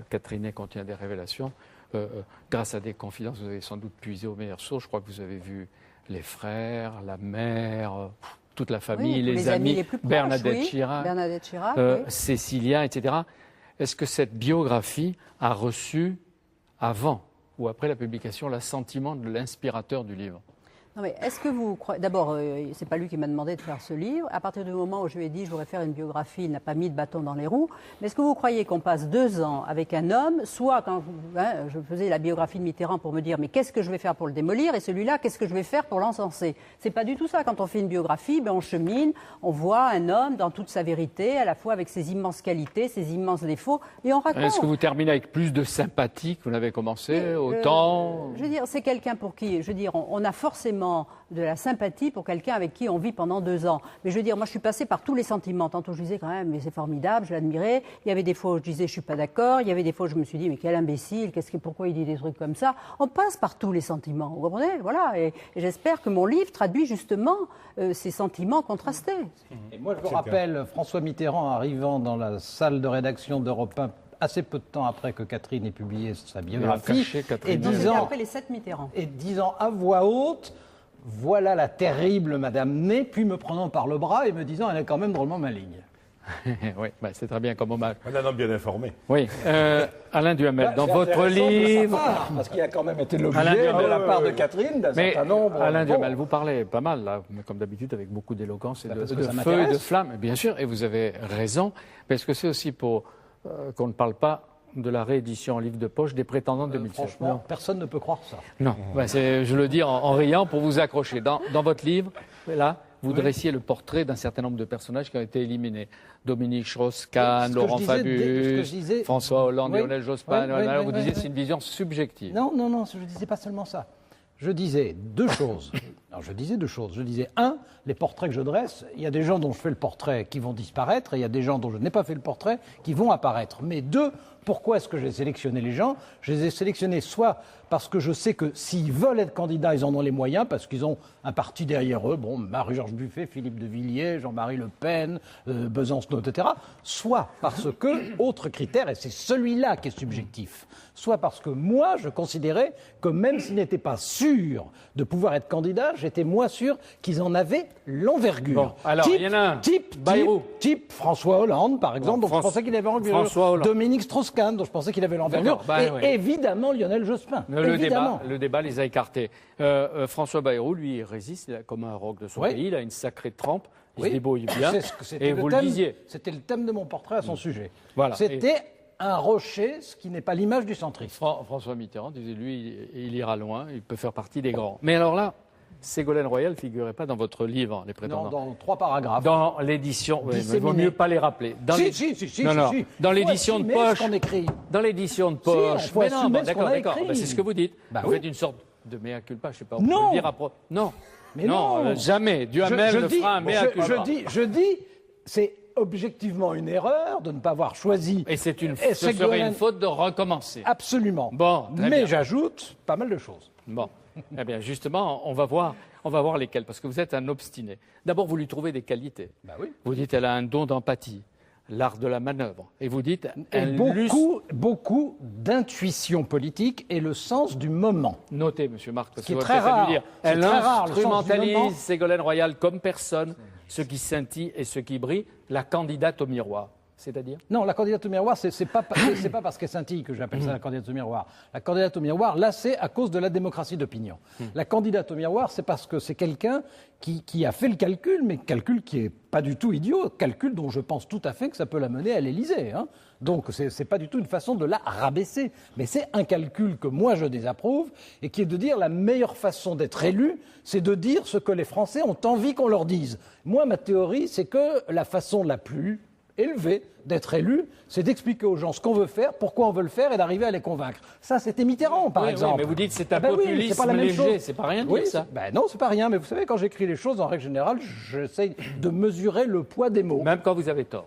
Catherine, contient des révélations. Grâce à des confidences, vous avez sans doute puisé aux meilleures sources. Je crois que vous avez vu les frères, la mère, toute la famille, les amis, les plus proches, Bernadette Chirac, Cécilia, etc. Est-ce que cette biographie a reçu, avant ou après la publication, l'assentiment de l'inspirateur du livre? Non mais est-ce que vous croyez... D'abord, c'est pas lui qui m'a demandé de faire ce livre. À partir du moment où je lui ai dit je voudrais faire une biographie, il n'a pas mis de bâton dans les roues. Mais est-ce que vous croyez qu'on passe 2 ans avec un homme, soit quand je faisais la biographie de Mitterrand pour me dire mais qu'est-ce que je vais faire pour le démolir, et celui-là, qu'est-ce que je vais faire pour l'encenser? C'est pas du tout ça. Quand on fait une biographie, on chemine, on voit un homme dans toute sa vérité, à la fois avec ses immenses qualités, ses immenses défauts, et on raconte. Est-ce que vous terminez avec plus de sympathie que vous n'avez commencé, autant Je veux dire, c'est quelqu'un pour qui, je veux dire, on a forcément de la sympathie pour quelqu'un avec qui on vit pendant 2 ans. Mais je veux dire, moi je suis passée par tous les sentiments. Tantôt je disais quand même, mais c'est formidable, je l'admirais. Il y avait des fois où je disais, je suis pas d'accord. Il y avait des fois où je me suis dit, mais quel imbécile, pourquoi il dit des trucs comme ça? On passe par tous les sentiments, vous comprenez? Voilà. Et j'espère que mon livre traduit justement ces sentiments contrastés. Et moi je me rappelle François Mitterrand arrivant dans la salle de rédaction d'Europe 1 assez peu de temps après que Catherine ait publié sa biographie, et après les 7 Mitterrand. Et disant à voix haute, voilà la terrible Madame Ney, puis me prenant par le bras et me disant, elle est quand même drôlement maligne. Oui, c'est très bien comme hommage. Un homme bien informé. Oui, Alain Duhamel, dans votre livre... Parce qu'il a quand même été l'objet de la part de Catherine d'un certain nombre... Alain Duhamel, vous parlez pas mal, là, comme d'habitude, avec beaucoup d'éloquence et de feu et de flamme. Bien sûr, et vous avez raison, parce que c'est aussi pour qu'on ne parle pas de la réédition en livre de poche des prétendants de 2007. Franchement, personne ne peut croire ça. Non, je le dis en riant pour vous accrocher. Dans votre livre, là, vous dressiez le portrait d'un certain nombre de personnages qui ont été éliminés. Dominique Strauss-Kahn, Laurent Fabius, François Hollande, Lionel Jospin. Vous disiez c'est une vision subjective. Non, je ne disais pas seulement ça. Je disais 2 choses. Alors, je disais 2 choses. Je disais, 1, les portraits que je dresse, il y a des gens dont je fais le portrait qui vont disparaître, et il y a des gens dont je n'ai pas fait le portrait qui vont apparaître. Mais 2, pourquoi est-ce que j'ai sélectionné les gens? Je les ai sélectionnés soit parce que je sais que s'ils veulent être candidats, ils en ont les moyens, parce qu'ils ont un parti derrière eux, Marie-Georges Buffet, Philippe de Villiers, Jean-Marie Le Pen, Besancenot, etc. Soit parce que, autre critère, et c'est celui-là qui est subjectif, soit parce que moi, je considérais que même s'ils n'étaient pas sûrs de pouvoir être candidats, j'étais moins sûr qu'ils en avaient l'envergure. Bon, alors, il y en a un. Type François Hollande, par exemple, dont je pensais qu'il avait l'envergure. Dominique Strauss-Kahn, dont je pensais qu'il avait l'envergure. Et évidemment, Lionel Jospin. Le débat les a écartés. François Bayrou, lui, il résiste, il a comme un roc de son pays, il a une sacrée trempe, il se débrouille bien. Et vous le disiez. C'était le thème de mon portrait à son sujet. Voilà. C'était un rocher, ce qui n'est pas l'image du centriste. François Mitterrand disait, lui, il ira loin, il peut faire partie des grands. Mais alors là, Ségolène Royal ne figurait pas dans votre livre, les prétendants. Non, dans 3 paragraphes. Dans l'édition, il vaut mieux pas les rappeler. Dans l'édition de poche. Dans l'édition de poche. Mais non, d'accord. C'est ce que vous dites. Vous faites une sorte de mea culpa, je ne sais pas. On peut le dire à Non. Mais non, jamais. Duhamel ne fera un mea culpa. Je dis, c'est objectivement une erreur de ne pas avoir choisi. Et ce serait une faute de recommencer. Absolument. Bon, mais j'ajoute pas mal de choses. Bon. Eh bien, justement, on va voir lesquelles, parce que vous êtes un obstiné. D'abord, vous lui trouvez des qualités. Vous dites qu'elle a un don d'empathie, l'art de la manœuvre. Et vous dites... beaucoup d'intuition politique et le sens du moment. Notez, M. Marc, parce que très rare. Elle instrumentalise Ségolène Royal comme personne, ce qui scintille et ce qui brille, la candidate au miroir. C'est-à-dire ? Non, la candidate au miroir, c'est pas parce qu'elle scintille que j'appelle ça la candidate au miroir. La candidate au miroir, là, c'est à cause de la démocratie d'opinion. La candidate au miroir, c'est parce que c'est quelqu'un qui a fait le calcul, mais calcul qui est pas du tout idiot, calcul dont je pense tout à fait que ça peut la mener à l'Élysée. Donc, c'est pas du tout une façon de la rabaisser. Mais c'est un calcul que moi, je désapprouve, et qui est de dire la meilleure façon d'être élu, c'est de dire ce que les Français ont envie qu'on leur dise. Moi, ma théorie, c'est que la façon la plus élevé d'être élu, c'est d'expliquer aux gens ce qu'on veut faire, pourquoi on veut le faire et d'arriver à les convaincre. Ça, c'était Mitterrand, par exemple. Oui, mais vous dites que c'est un populisme léger, c'est pas rien de dire ça. Non, c'est pas rien, mais vous savez, quand j'écris les choses, en règle générale, j'essaie de mesurer le poids des mots. Même quand vous avez tort.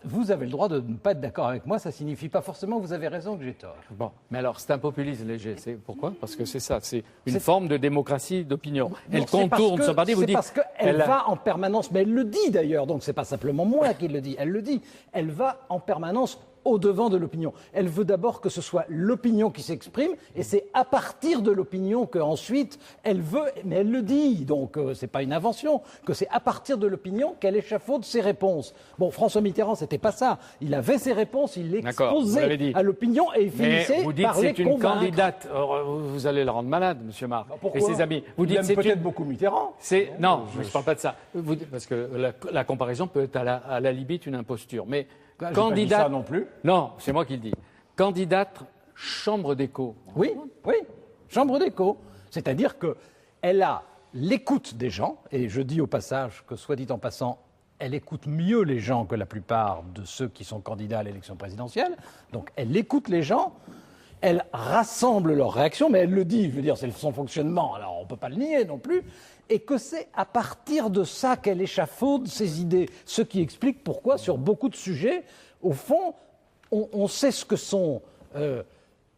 Vous avez le droit de ne pas être d'accord avec moi, ça signifie pas forcément que vous avez raison, que j'ai tort. Bon, mais alors, c'est un populisme léger, c'est pourquoi ? Parce que c'est ça, c'est une forme de démocratie d'opinion. Elle contourne son parti, vous dites... C'est parce qu'elle va en permanence, mais elle le dit d'ailleurs, donc c'est pas simplement moi qui le dis, elle le dit, elle va en permanence au-devant de l'opinion. Elle veut d'abord que ce soit l'opinion qui s'exprime, et c'est à partir de l'opinion qu'ensuite elle veut, mais elle le dit, donc c'est pas une invention, que c'est à partir de l'opinion qu'elle échafaude ses réponses. Bon, François Mitterrand, c'était pas ça. Il avait ses réponses, il l'exposait à l'opinion et il finissait vous dites par les c'est une convaincre. candidate. Vous allez le rendre malade, M. Marc, et ses amis. Vous Il dites aime c'est peut-être beaucoup Mitterrand. Non, mais je ne parle pas de ça. Parce que la comparaison peut être à la limite une imposture. Mais J'ai candidate. pas dit ça non plus. Non, c'est moi qui le dis. Candidate chambre d'écho. Oui, chambre d'écho. C'est-à-dire qu'elle a l'écoute des gens, et je dis au passage que, soit dit en passant, elle écoute mieux les gens que la plupart de ceux qui sont candidats à l'élection présidentielle. Donc elle écoute les gens, elle rassemble leurs réactions, mais elle le dit, je veux dire, c'est son fonctionnement, alors on ne peut pas le nier non plus, et que c'est à partir de ça qu'elle échafaude ses idées, ce qui explique pourquoi, sur beaucoup de sujets, au fond, on sait ce que sont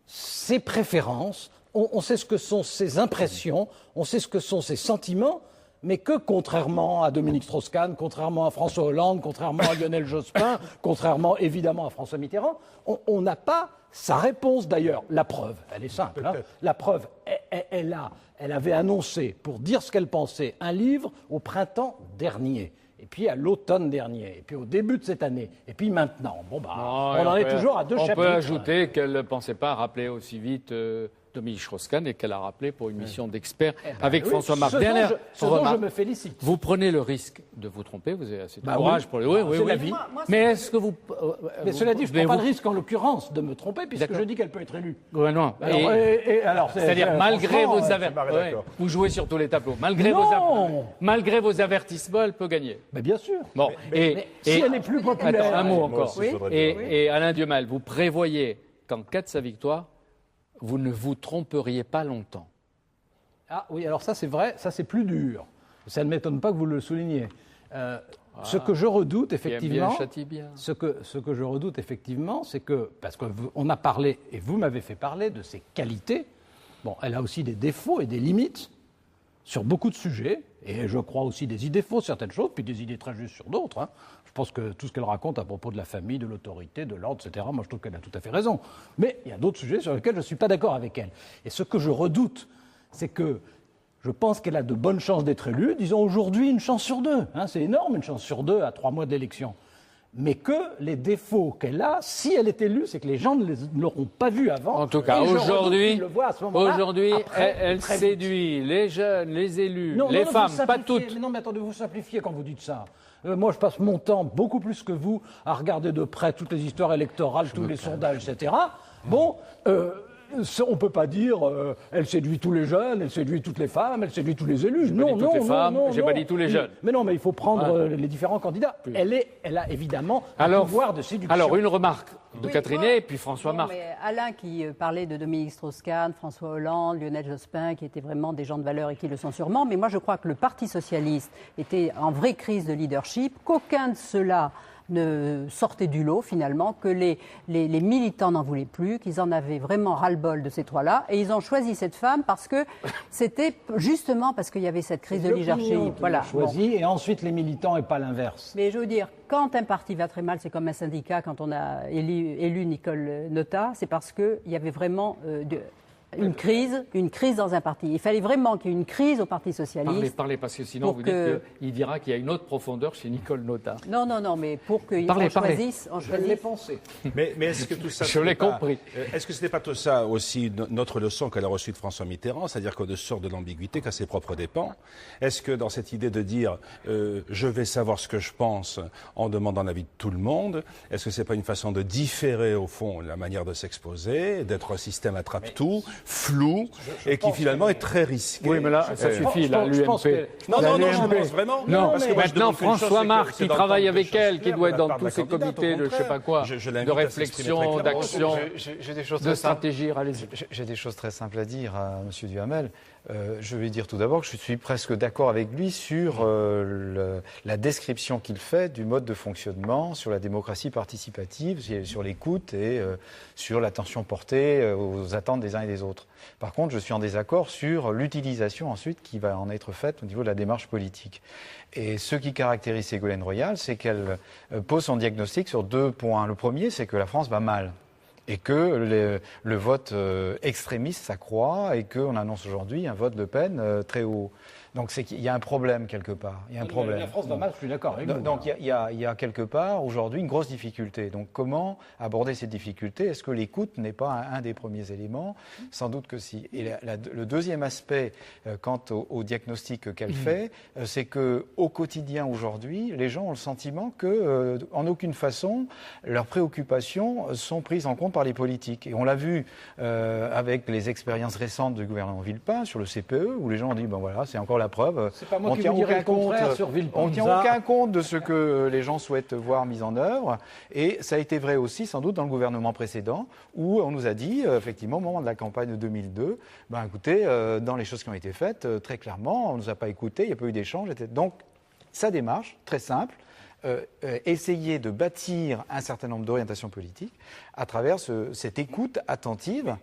ses préférences, on sait ce que sont ses impressions, on sait ce que sont ses sentiments, mais que, contrairement à Dominique Strauss-Kahn, contrairement à François Hollande, contrairement à Lionel Jospin, contrairement évidemment à François Mitterrand, on n'a pas sa réponse. D'ailleurs, la preuve, elle est simple. Hein, la preuve, elle avait annoncé, pour dire ce qu'elle pensait, un livre au printemps dernier. Et puis à l'automne dernier, et puis au début de cette année, et puis maintenant. Bon, bah, on en est toujours à deux chapitres. On peut ajouter qu'elle ne pensait pas rappeler aussi vite Dominique Strauss-Kahn et qu'elle a rappelé pour une mission d'expert avec François Marc. Ce dont je me félicite. Vous prenez le risque de vous tromper, vous avez assez de courage pour le. Oui, la vie. Mais est-ce que vous. Mais cela dit, je ne prends pas le risque en l'occurrence de me tromper, puisque je dis qu'elle peut être élue. Ouais, non. C'est-à-dire, malgré vos avertissements. Vous jouez sur tous les tableaux. Malgré vos avertissements, elle peut gagner. Mais bien sûr. Bon. Mais si elle est plus populaire. Attends, un mot encore. Oui. Et Alain Duhamel, vous prévoyez qu'en cas de sa victoire, vous ne vous tromperiez pas longtemps. Ah oui, alors ça c'est vrai, ça c'est plus dur. Ça ne m'étonne pas que vous le souligniez. Ce que je redoute effectivement, ce que je redoute effectivement, c'est que, parce qu'on a parlé, et vous m'avez fait parler de ses qualités, bon, elle a aussi des défauts et des limites sur beaucoup de sujets, et je crois aussi des idées fausses, certaines choses, puis des idées très justes sur d'autres. Hein. Je pense que tout ce qu'elle raconte à propos de la famille, de l'autorité, de l'ordre, etc., moi je trouve qu'elle a tout à fait raison. Mais il y a d'autres sujets sur lesquels je ne suis pas d'accord avec elle. Et ce que je redoute, c'est que je pense qu'elle a de bonnes chances d'être élue, disons aujourd'hui une chance sur deux. Hein, c'est énorme, une chance sur deux à 3 mois de l'élection. Mais que les défauts qu'elle a, si elle est élue, c'est que les gens ne l'auront pas vu avant. En tout cas, aujourd'hui, elle séduit les jeunes, les élus, les femmes, pas toutes. Mais non, mais attendez, vous simplifiez quand vous dites ça. Moi, je passe mon temps, beaucoup plus que vous, à regarder de près toutes les histoires électorales, tous les sondages, etc. Bon, on ne peut pas dire elle séduit tous les jeunes, elle séduit toutes les femmes, elle séduit tous les élus. Non, j'ai pas dit tous les jeunes. Mais non, mais il faut prendre les différents candidats. Elle a évidemment un pouvoir de séduction. Alors, une remarque de Catherine et puis François Marc. Mais Alain qui parlait de Dominique Strauss-Kahn, François Hollande, Lionel Jospin, qui étaient vraiment des gens de valeur et qui le sont sûrement. Mais moi, je crois que le Parti socialiste était en vraie crise de leadership, qu'aucun de ceux-là ne sortait du lot finalement, que les militants n'en voulaient plus, qu'ils en avaient vraiment ras-le-bol de ces trois-là, et ils ont choisi cette femme parce que c'était justement parce qu'il y avait cette crise de leadership. Voilà. Choisi, et ensuite les militants et pas l'inverse. Mais je veux dire, quand un parti va très mal, c'est comme un syndicat, quand on a élu Nicole Notat, c'est parce qu'il y avait vraiment une crise dans un parti. Il fallait vraiment qu'il y ait une crise au Parti socialiste. Parlez, parce que sinon vous dites qu'il dira qu'il y a une autre profondeur chez Nicole Notat. Non, mais pour qu'ils choisissent. Je l'ai pensé. Mais est-ce que tout ça... Je l'ai compris. Est-ce que ce n'est pas tout ça aussi notre leçon qu'elle a reçue de François Mitterrand, c'est-à-dire qu'on ne sort de l'ambiguïté qu'à ses propres dépens? Est-ce que dans cette idée de dire je vais savoir ce que je pense en demandant l'avis de tout le monde, est-ce que ce n'est pas une façon de différer au fond la manière de s'exposer, d'être un système attrape-tout, flou, et qui finalement est très risqué? Oui, mais là, ça suffit, là, l'UMP. Non, je pense vraiment. Non, parce que maintenant, François Marc, qui travaille avec elle, qui doit être dans tous ces comités de je sais pas quoi, de réflexion, d'action, de stratégie, allez-y. J'ai des choses très simples à dire à M. Duhamel. Je vais dire tout d'abord que je suis presque d'accord avec lui sur la description qu'il fait du mode de fonctionnement, sur la démocratie participative, sur l'écoute et sur l'attention portée aux attentes des uns et des autres. autres. Par contre, je suis en désaccord sur l'utilisation ensuite qui va en être faite au niveau de la démarche politique. Et ce qui caractérise Ségolène Royal, c'est qu'elle pose son diagnostic sur 2 points. Le premier, c'est que la France va mal. Et que le vote extrémiste s'accroît et qu'on annonce aujourd'hui un vote Le Pen très haut. Donc c'est qu'il y a un problème quelque part. Il y a un problème. La France va mal, je suis d'accord avec vous. Donc il y a quelque part aujourd'hui une grosse difficulté. Donc comment aborder cette difficulté? Est-ce que l'écoute n'est pas un des premiers éléments? Sans doute que si. Et le deuxième aspect quant au diagnostic qu'elle fait, c'est qu'au quotidien aujourd'hui, les gens ont le sentiment que en aucune façon leurs préoccupations sont prises en compte par les politiques. Et on l'a vu avec les expériences récentes du gouvernement Villepin sur le CPE, où les gens ont dit, ben voilà, c'est encore la preuve. C'est pas moi qui vous dirai le contraire sur Villepin. On ne tient aucun compte de ce que les gens souhaitent voir mis en œuvre. Et ça a été vrai aussi, sans doute, dans le gouvernement précédent, où on nous a dit, effectivement, au moment de la campagne de 2002, ben écoutez, dans les choses qui ont été faites, très clairement, on ne nous a pas écoutés, il n'y a pas eu d'échange. Donc, sa démarche, très simple, essayer de bâtir un certain nombre d'orientations politiques à travers cette écoute attentive.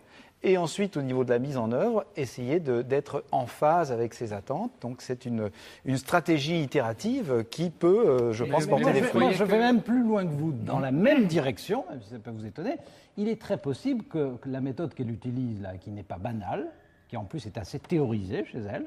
Et ensuite, au niveau de la mise en œuvre, essayer d'être en phase avec ses attentes. Donc, c'est une stratégie itérative qui peut, je pense, porter des fruits. Moi, je vais même plus loin que vous, dans la même direction, même si ça peut vous étonner. Il est très possible que la méthode qu'elle utilise, là, qui n'est pas banale, qui en plus est assez théorisée chez elle,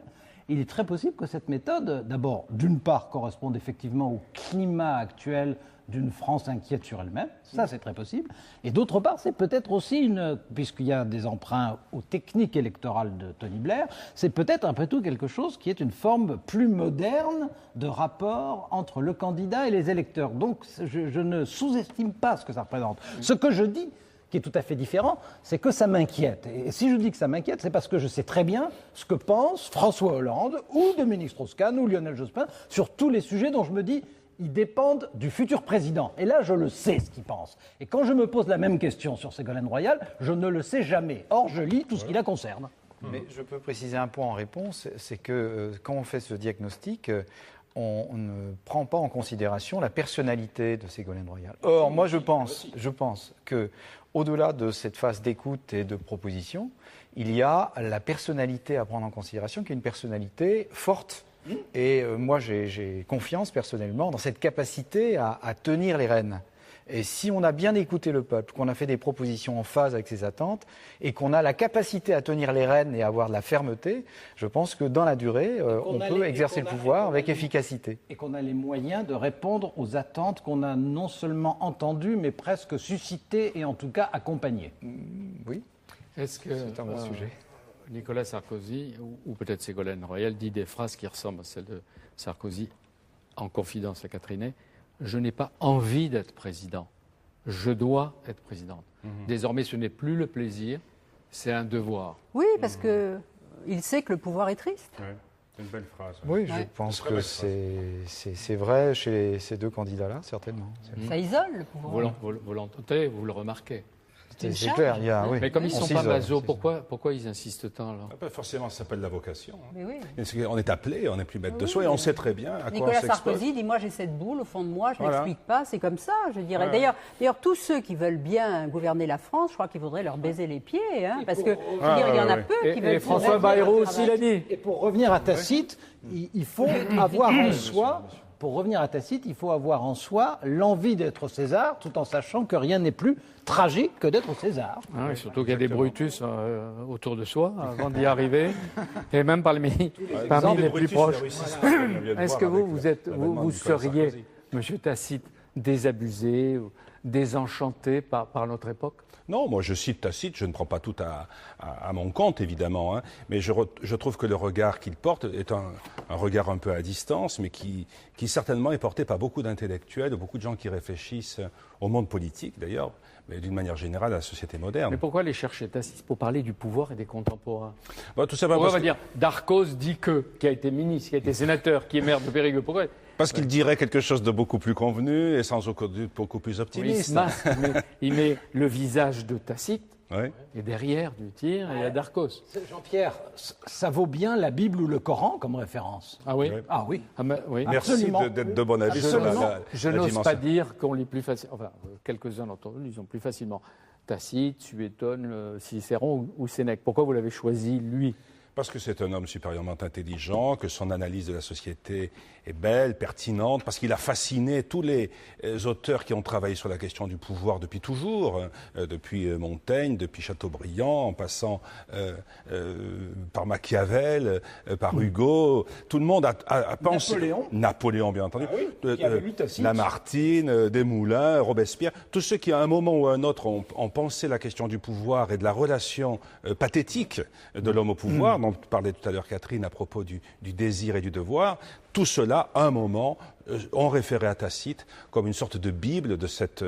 il est très possible que cette méthode, d'abord, d'une part, corresponde effectivement au climat actuel d'une France inquiète sur elle-même, ça c'est très possible, et d'autre part c'est peut-être aussi puisqu'il y a des emprunts aux techniques électorales de Tony Blair, c'est peut-être après tout quelque chose qui est une forme plus moderne de rapport entre le candidat et les électeurs. Donc je ne sous-estime pas ce que ça représente. Ce que je dis, qui est tout à fait différent, c'est que ça m'inquiète. Et si je dis que ça m'inquiète, c'est parce que je sais très bien ce que pensent François Hollande ou Dominique Strauss-Kahn ou Lionel Jospin sur tous les sujets dont je me dis ils dépendent du futur président. Et là, je le sais ce qu'ils pensent. Et quand je me pose la même question sur Ségolène Royal, je ne le sais jamais. Or, je lis tout ce qui la concerne. Mais je peux préciser un point en réponse, c'est que quand on fait ce diagnostic, on ne prend pas en considération la personnalité de Ségolène Royal. Or, moi, je pense que au-delà de cette phase d'écoute et de proposition, il y a la personnalité à prendre en considération, qui est une personnalité forte. Et moi, j'ai confiance personnellement dans cette capacité à tenir les rênes. Et si on a bien écouté le peuple, qu'on a fait des propositions en phase avec ses attentes, et qu'on a la capacité à tenir les rênes et à avoir de la fermeté, je pense que dans la durée, on peut exercer le pouvoir avec efficacité. Et qu'on a les moyens de répondre aux attentes qu'on a non seulement entendues, mais presque suscitées et en tout cas accompagnées. Oui, est-ce que c'est un bon sujet. Nicolas Sarkozy, ou peut-être Ségolène Royal, dit des phrases qui ressemblent à celles de Sarkozy en confidence à Catherine. Je n'ai pas envie d'être président. Je dois être présidente. Désormais, ce n'est plus le plaisir, c'est un devoir. Oui, parce qu'il sait que le pouvoir est triste. Ouais, c'est une belle phrase. Oui, je pense que c'est vrai chez ces deux candidats-là, certainement. Ça isole le pouvoir. Volonté, vous le remarquez. C'est clair, oui. Mais comme ils ne sont pas maso, pourquoi ils insistent tant alors? Pas forcément, ça s'appelle la vocation. Mais oui. On est appelé, on n'est plus maître de soi et on sait très bien à quoi on Nicolas s'expose. Sarkozy dit, moi j'ai cette boule au fond de moi, je ne Voilà. m'explique pas, c'est comme ça, je dirais. D'ailleurs, tous ceux qui veulent bien gouverner la France, je crois qu'il faudrait leur baiser les pieds, hein, parce que je veux dire, il y en a peu qui veulent... Et François Bayrou aussi l'a dit. Et pour revenir à Tacite, il faut avoir en soi... Pour revenir à Tacite, il faut avoir en soi l'envie d'être César, tout en sachant que rien n'est plus tragique que d'être César. Ah oui, surtout qu'il y a des Brutus autour de soi avant d'y arriver, et même parmi les plus proches. Est-ce que vous seriez, Monsieur Tacite, désabusé, ou désenchanté par notre époque? Non, moi je cite Tacite, je ne prends pas tout à mon compte évidemment, hein, mais je trouve que le regard qu'il porte est un regard un peu à distance, mais qui certainement est porté par beaucoup d'intellectuels, beaucoup de gens qui réfléchissent au monde politique d'ailleurs, mais d'une manière générale à la société moderne. Mais pourquoi aller chercher Tacite pour parler du pouvoir et des contemporains? Tout simplement Pourquoi on va dire Darcos dit qui a été ministre, qui a été sénateur, qui est maire de Périgueux? Pourquoi? Parce qu'il dirait quelque chose de beaucoup plus convenu et sans aucun doute beaucoup plus optimiste. Oui, il met le visage de Tacite, Oui. et derrière du tir, il y a Darcos. Jean-Pierre, ça vaut bien la Bible ou le Coran comme référence. Ah oui? Oui. Ah oui. Oui. Merci Absolument. d'être de bon avis sur Je la n'ose dimension. pas dire qu'on lit plus facilement. Enfin, quelques-uns d'entre eux lisent plus facilement Tacite, Suétone, Cicéron ou Sénèque. Pourquoi vous l'avez choisi, lui? Parce que c'est un homme supérieurement intelligent, que son analyse de la société est belle, pertinente, parce qu'il a fasciné tous les auteurs qui ont travaillé sur la question du pouvoir depuis toujours, depuis Montaigne, depuis Chateaubriand, en passant par Machiavel, par Hugo. Tout le monde a pensé... Napoléon, bien entendu. Ah oui, qui avait lu Tacite. Lamartine, Desmoulins, Robespierre. Tous ceux qui, à un moment ou à un autre, ont pensé la question du pouvoir et de la relation pathétique de l'homme au pouvoir, dont parlait tout à l'heure Catherine à propos du désir et du devoir, tout cela, à un moment, ont référé à Tacite comme une sorte de bible de cette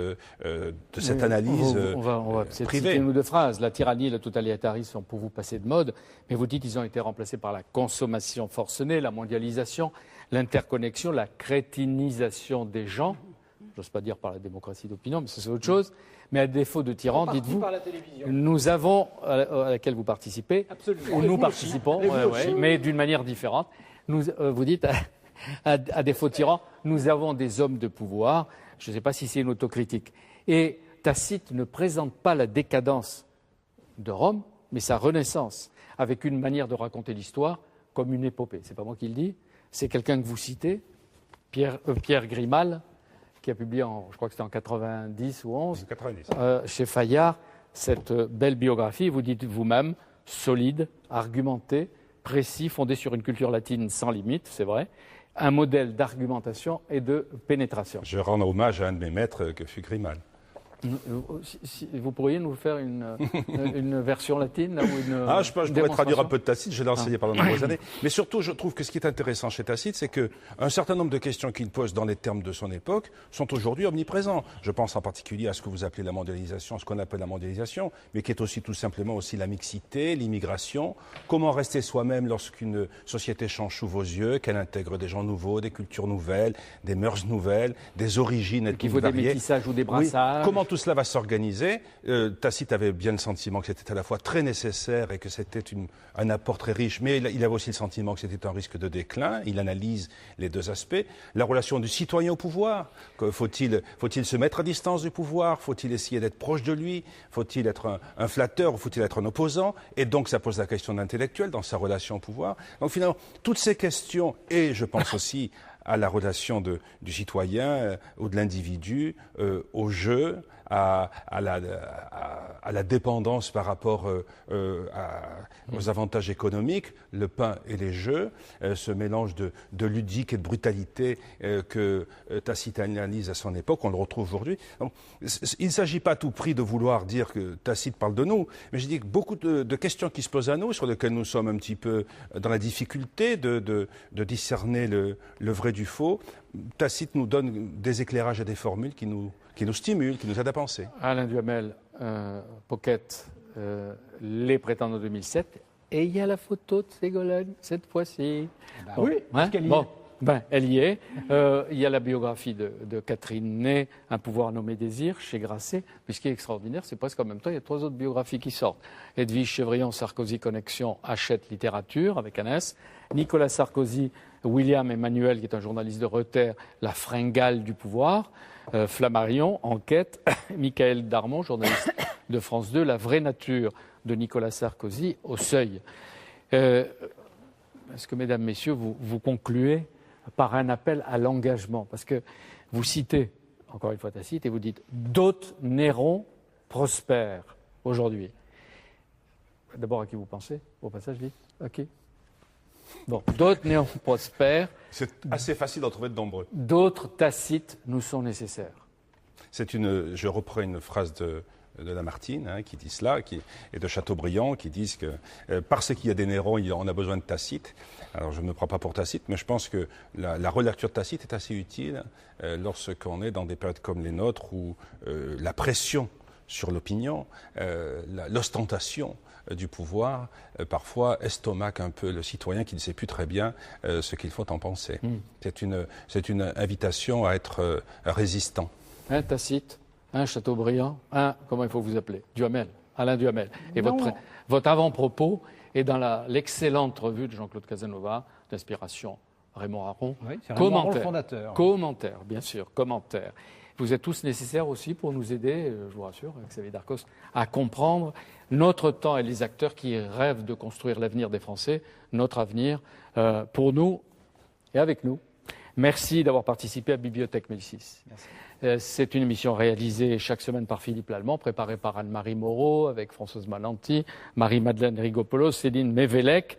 analyse On va peut-être privée. citer une ou deux phrases. La tyrannie et le totalitarisme sont pour vous passés de mode, mais vous dites qu'ils ont été remplacés par la consommation forcenée, la mondialisation, l'interconnexion, la crétinisation des gens. J'ose pas dire par la démocratie d'opinion, mais c'est autre chose. Mais à défaut de tyran, dites-vous, nous avons, à laquelle vous participez, ou nous participons, mais d'une manière différente. Vous dites, à défaut de tyran, nous avons des hommes de pouvoir. Je ne sais pas si c'est une autocritique. Et Tacite ne présente pas la décadence de Rome, mais sa renaissance, avec une manière de raconter l'histoire comme une épopée. C'est pas moi qui le dis, c'est quelqu'un que vous citez, Pierre Grimal, qui a publié, je crois que c'était en 90 ou 11, 90. Chez Fayard, cette belle biographie. Vous dites vous-même, solide, argumenté, précis, fondé sur une culture latine sans limite, c'est vrai, un modèle d'argumentation et de pénétration. Je rends hommage à un de mes maîtres que fut Grimal. Vous pourriez nous faire une version latine là, ou je pourrais traduire un peu de Tacite, je l'ai enseigné pendant de nombreuses années. Mais surtout, je trouve que ce qui est intéressant chez Tacite, c'est qu'un certain nombre de questions qu'il pose dans les termes de son époque sont aujourd'hui omniprésents. Je pense en particulier à ce que vous appelez la mondialisation, ce qu'on appelle la mondialisation, mais qui est aussi tout simplement aussi la mixité, l'immigration. Comment rester soi-même lorsqu'une société change sous vos yeux, qu'elle intègre des gens nouveaux, des cultures nouvelles, des mœurs nouvelles, des origines et qu'il faut des métissages ou des brassages. Comment tout cela va s'organiser. Tacite avait bien le sentiment que c'était à la fois très nécessaire et que c'était un apport très riche, mais il avait aussi le sentiment que c'était un risque de déclin. Il analyse les deux aspects. La relation du citoyen au pouvoir. Faut-il se mettre à distance du pouvoir? Faut-il essayer d'être proche de lui? Faut-il être un flatteur ou faut-il être un opposant? Et donc ça pose la question de l'intellectuel dans sa relation au pouvoir. Donc finalement, toutes ces questions, et je pense aussi à la relation du citoyen ou de l'individu au jeu, à la dépendance par rapport aux avantages économiques, le pain et les jeux, ce mélange de ludique et de brutalité que Tacite analyse à son époque, on le retrouve aujourd'hui. Donc, il ne s'agit pas à tout prix de vouloir dire que Tacite parle de nous, mais je dis que beaucoup de questions qui se posent à nous, sur lesquelles nous sommes un petit peu dans la difficulté de discerner le vrai du faux, Tacite nous donne des éclairages et des formules qui nous stimulent, qui nous aident à penser. Alain Duhamel, Pocket, Les Prétendants 2007, et il y a la photo de Ségolène, cette fois-ci. Oui, parce qu'elle y est. Elle y est. Il y a la biographie de Catherine Ney, Un pouvoir nommé désir, chez Grasset. Mais ce qui est extraordinaire, c'est presque en même temps, il y a 3 autres biographies qui sortent. Edwige Chevrillon, Sarkozy Connexion, Hachette Littérature, avec un S. Nicolas Sarkozy, William Emmanuel, qui est un journaliste de Reuters, La fringale du pouvoir. Flammarion, Enquête. Michael Darmon, journaliste de France 2, La vraie nature de Nicolas Sarkozy, au Seuil. Est-ce que, mesdames, messieurs, vous concluez par un appel à l'engagement? Parce que vous citez, encore une fois Tacite, et vous dites « D'autres Néron prospèrent aujourd'hui ». D'abord, à qui vous pensez? Au passage, dites à qui? Bon, d'autres Néron prospèrent. C'est assez facile d'en trouver de nombreux. D'autres Tacites nous sont nécessaires. Je reprends une phrase de Lamartine, qui dit cela, et de Chateaubriand, qui disent que parce qu'il y a des Néron, on a besoin de Tacite. Alors je ne me prends pas pour Tacite, mais je pense que la relecture de Tacite est assez utile lorsqu'on est dans des périodes comme les nôtres où la pression sur l'opinion, l'ostentation du pouvoir, parfois estomaque un peu le citoyen qui ne sait plus très bien ce qu'il faut en penser. C'est une invitation à être résistant. Un Tacite, un Chateaubriand, comment il faut vous appeler? Duhamel, Alain Duhamel. Et votre avant-propos est dans l'excellente revue de Jean-Claude Casanova, d'inspiration Raymond Aron. Oui, c'est Raymond Aron, le fondateur. Commentaire, bien sûr, commentaire. Vous êtes tous nécessaires aussi pour nous aider, je vous rassure, Xavier Darcos, à comprendre notre temps et les acteurs qui rêvent de construire l'avenir des Français, notre avenir, pour nous et avec nous. Merci d'avoir participé à Bibliothèque Médicis. C'est une émission réalisée chaque semaine par Philippe Lallemand, préparée par Anne-Marie Moreau, avec Françoise Malanti, Marie-Madeleine Rigopoulos, Céline Mévélec.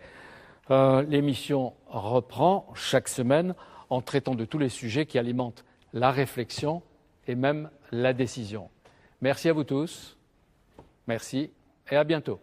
L'émission reprend chaque semaine en traitant de tous les sujets qui alimentent la réflexion et même la décision. Merci à vous tous. Merci et à bientôt.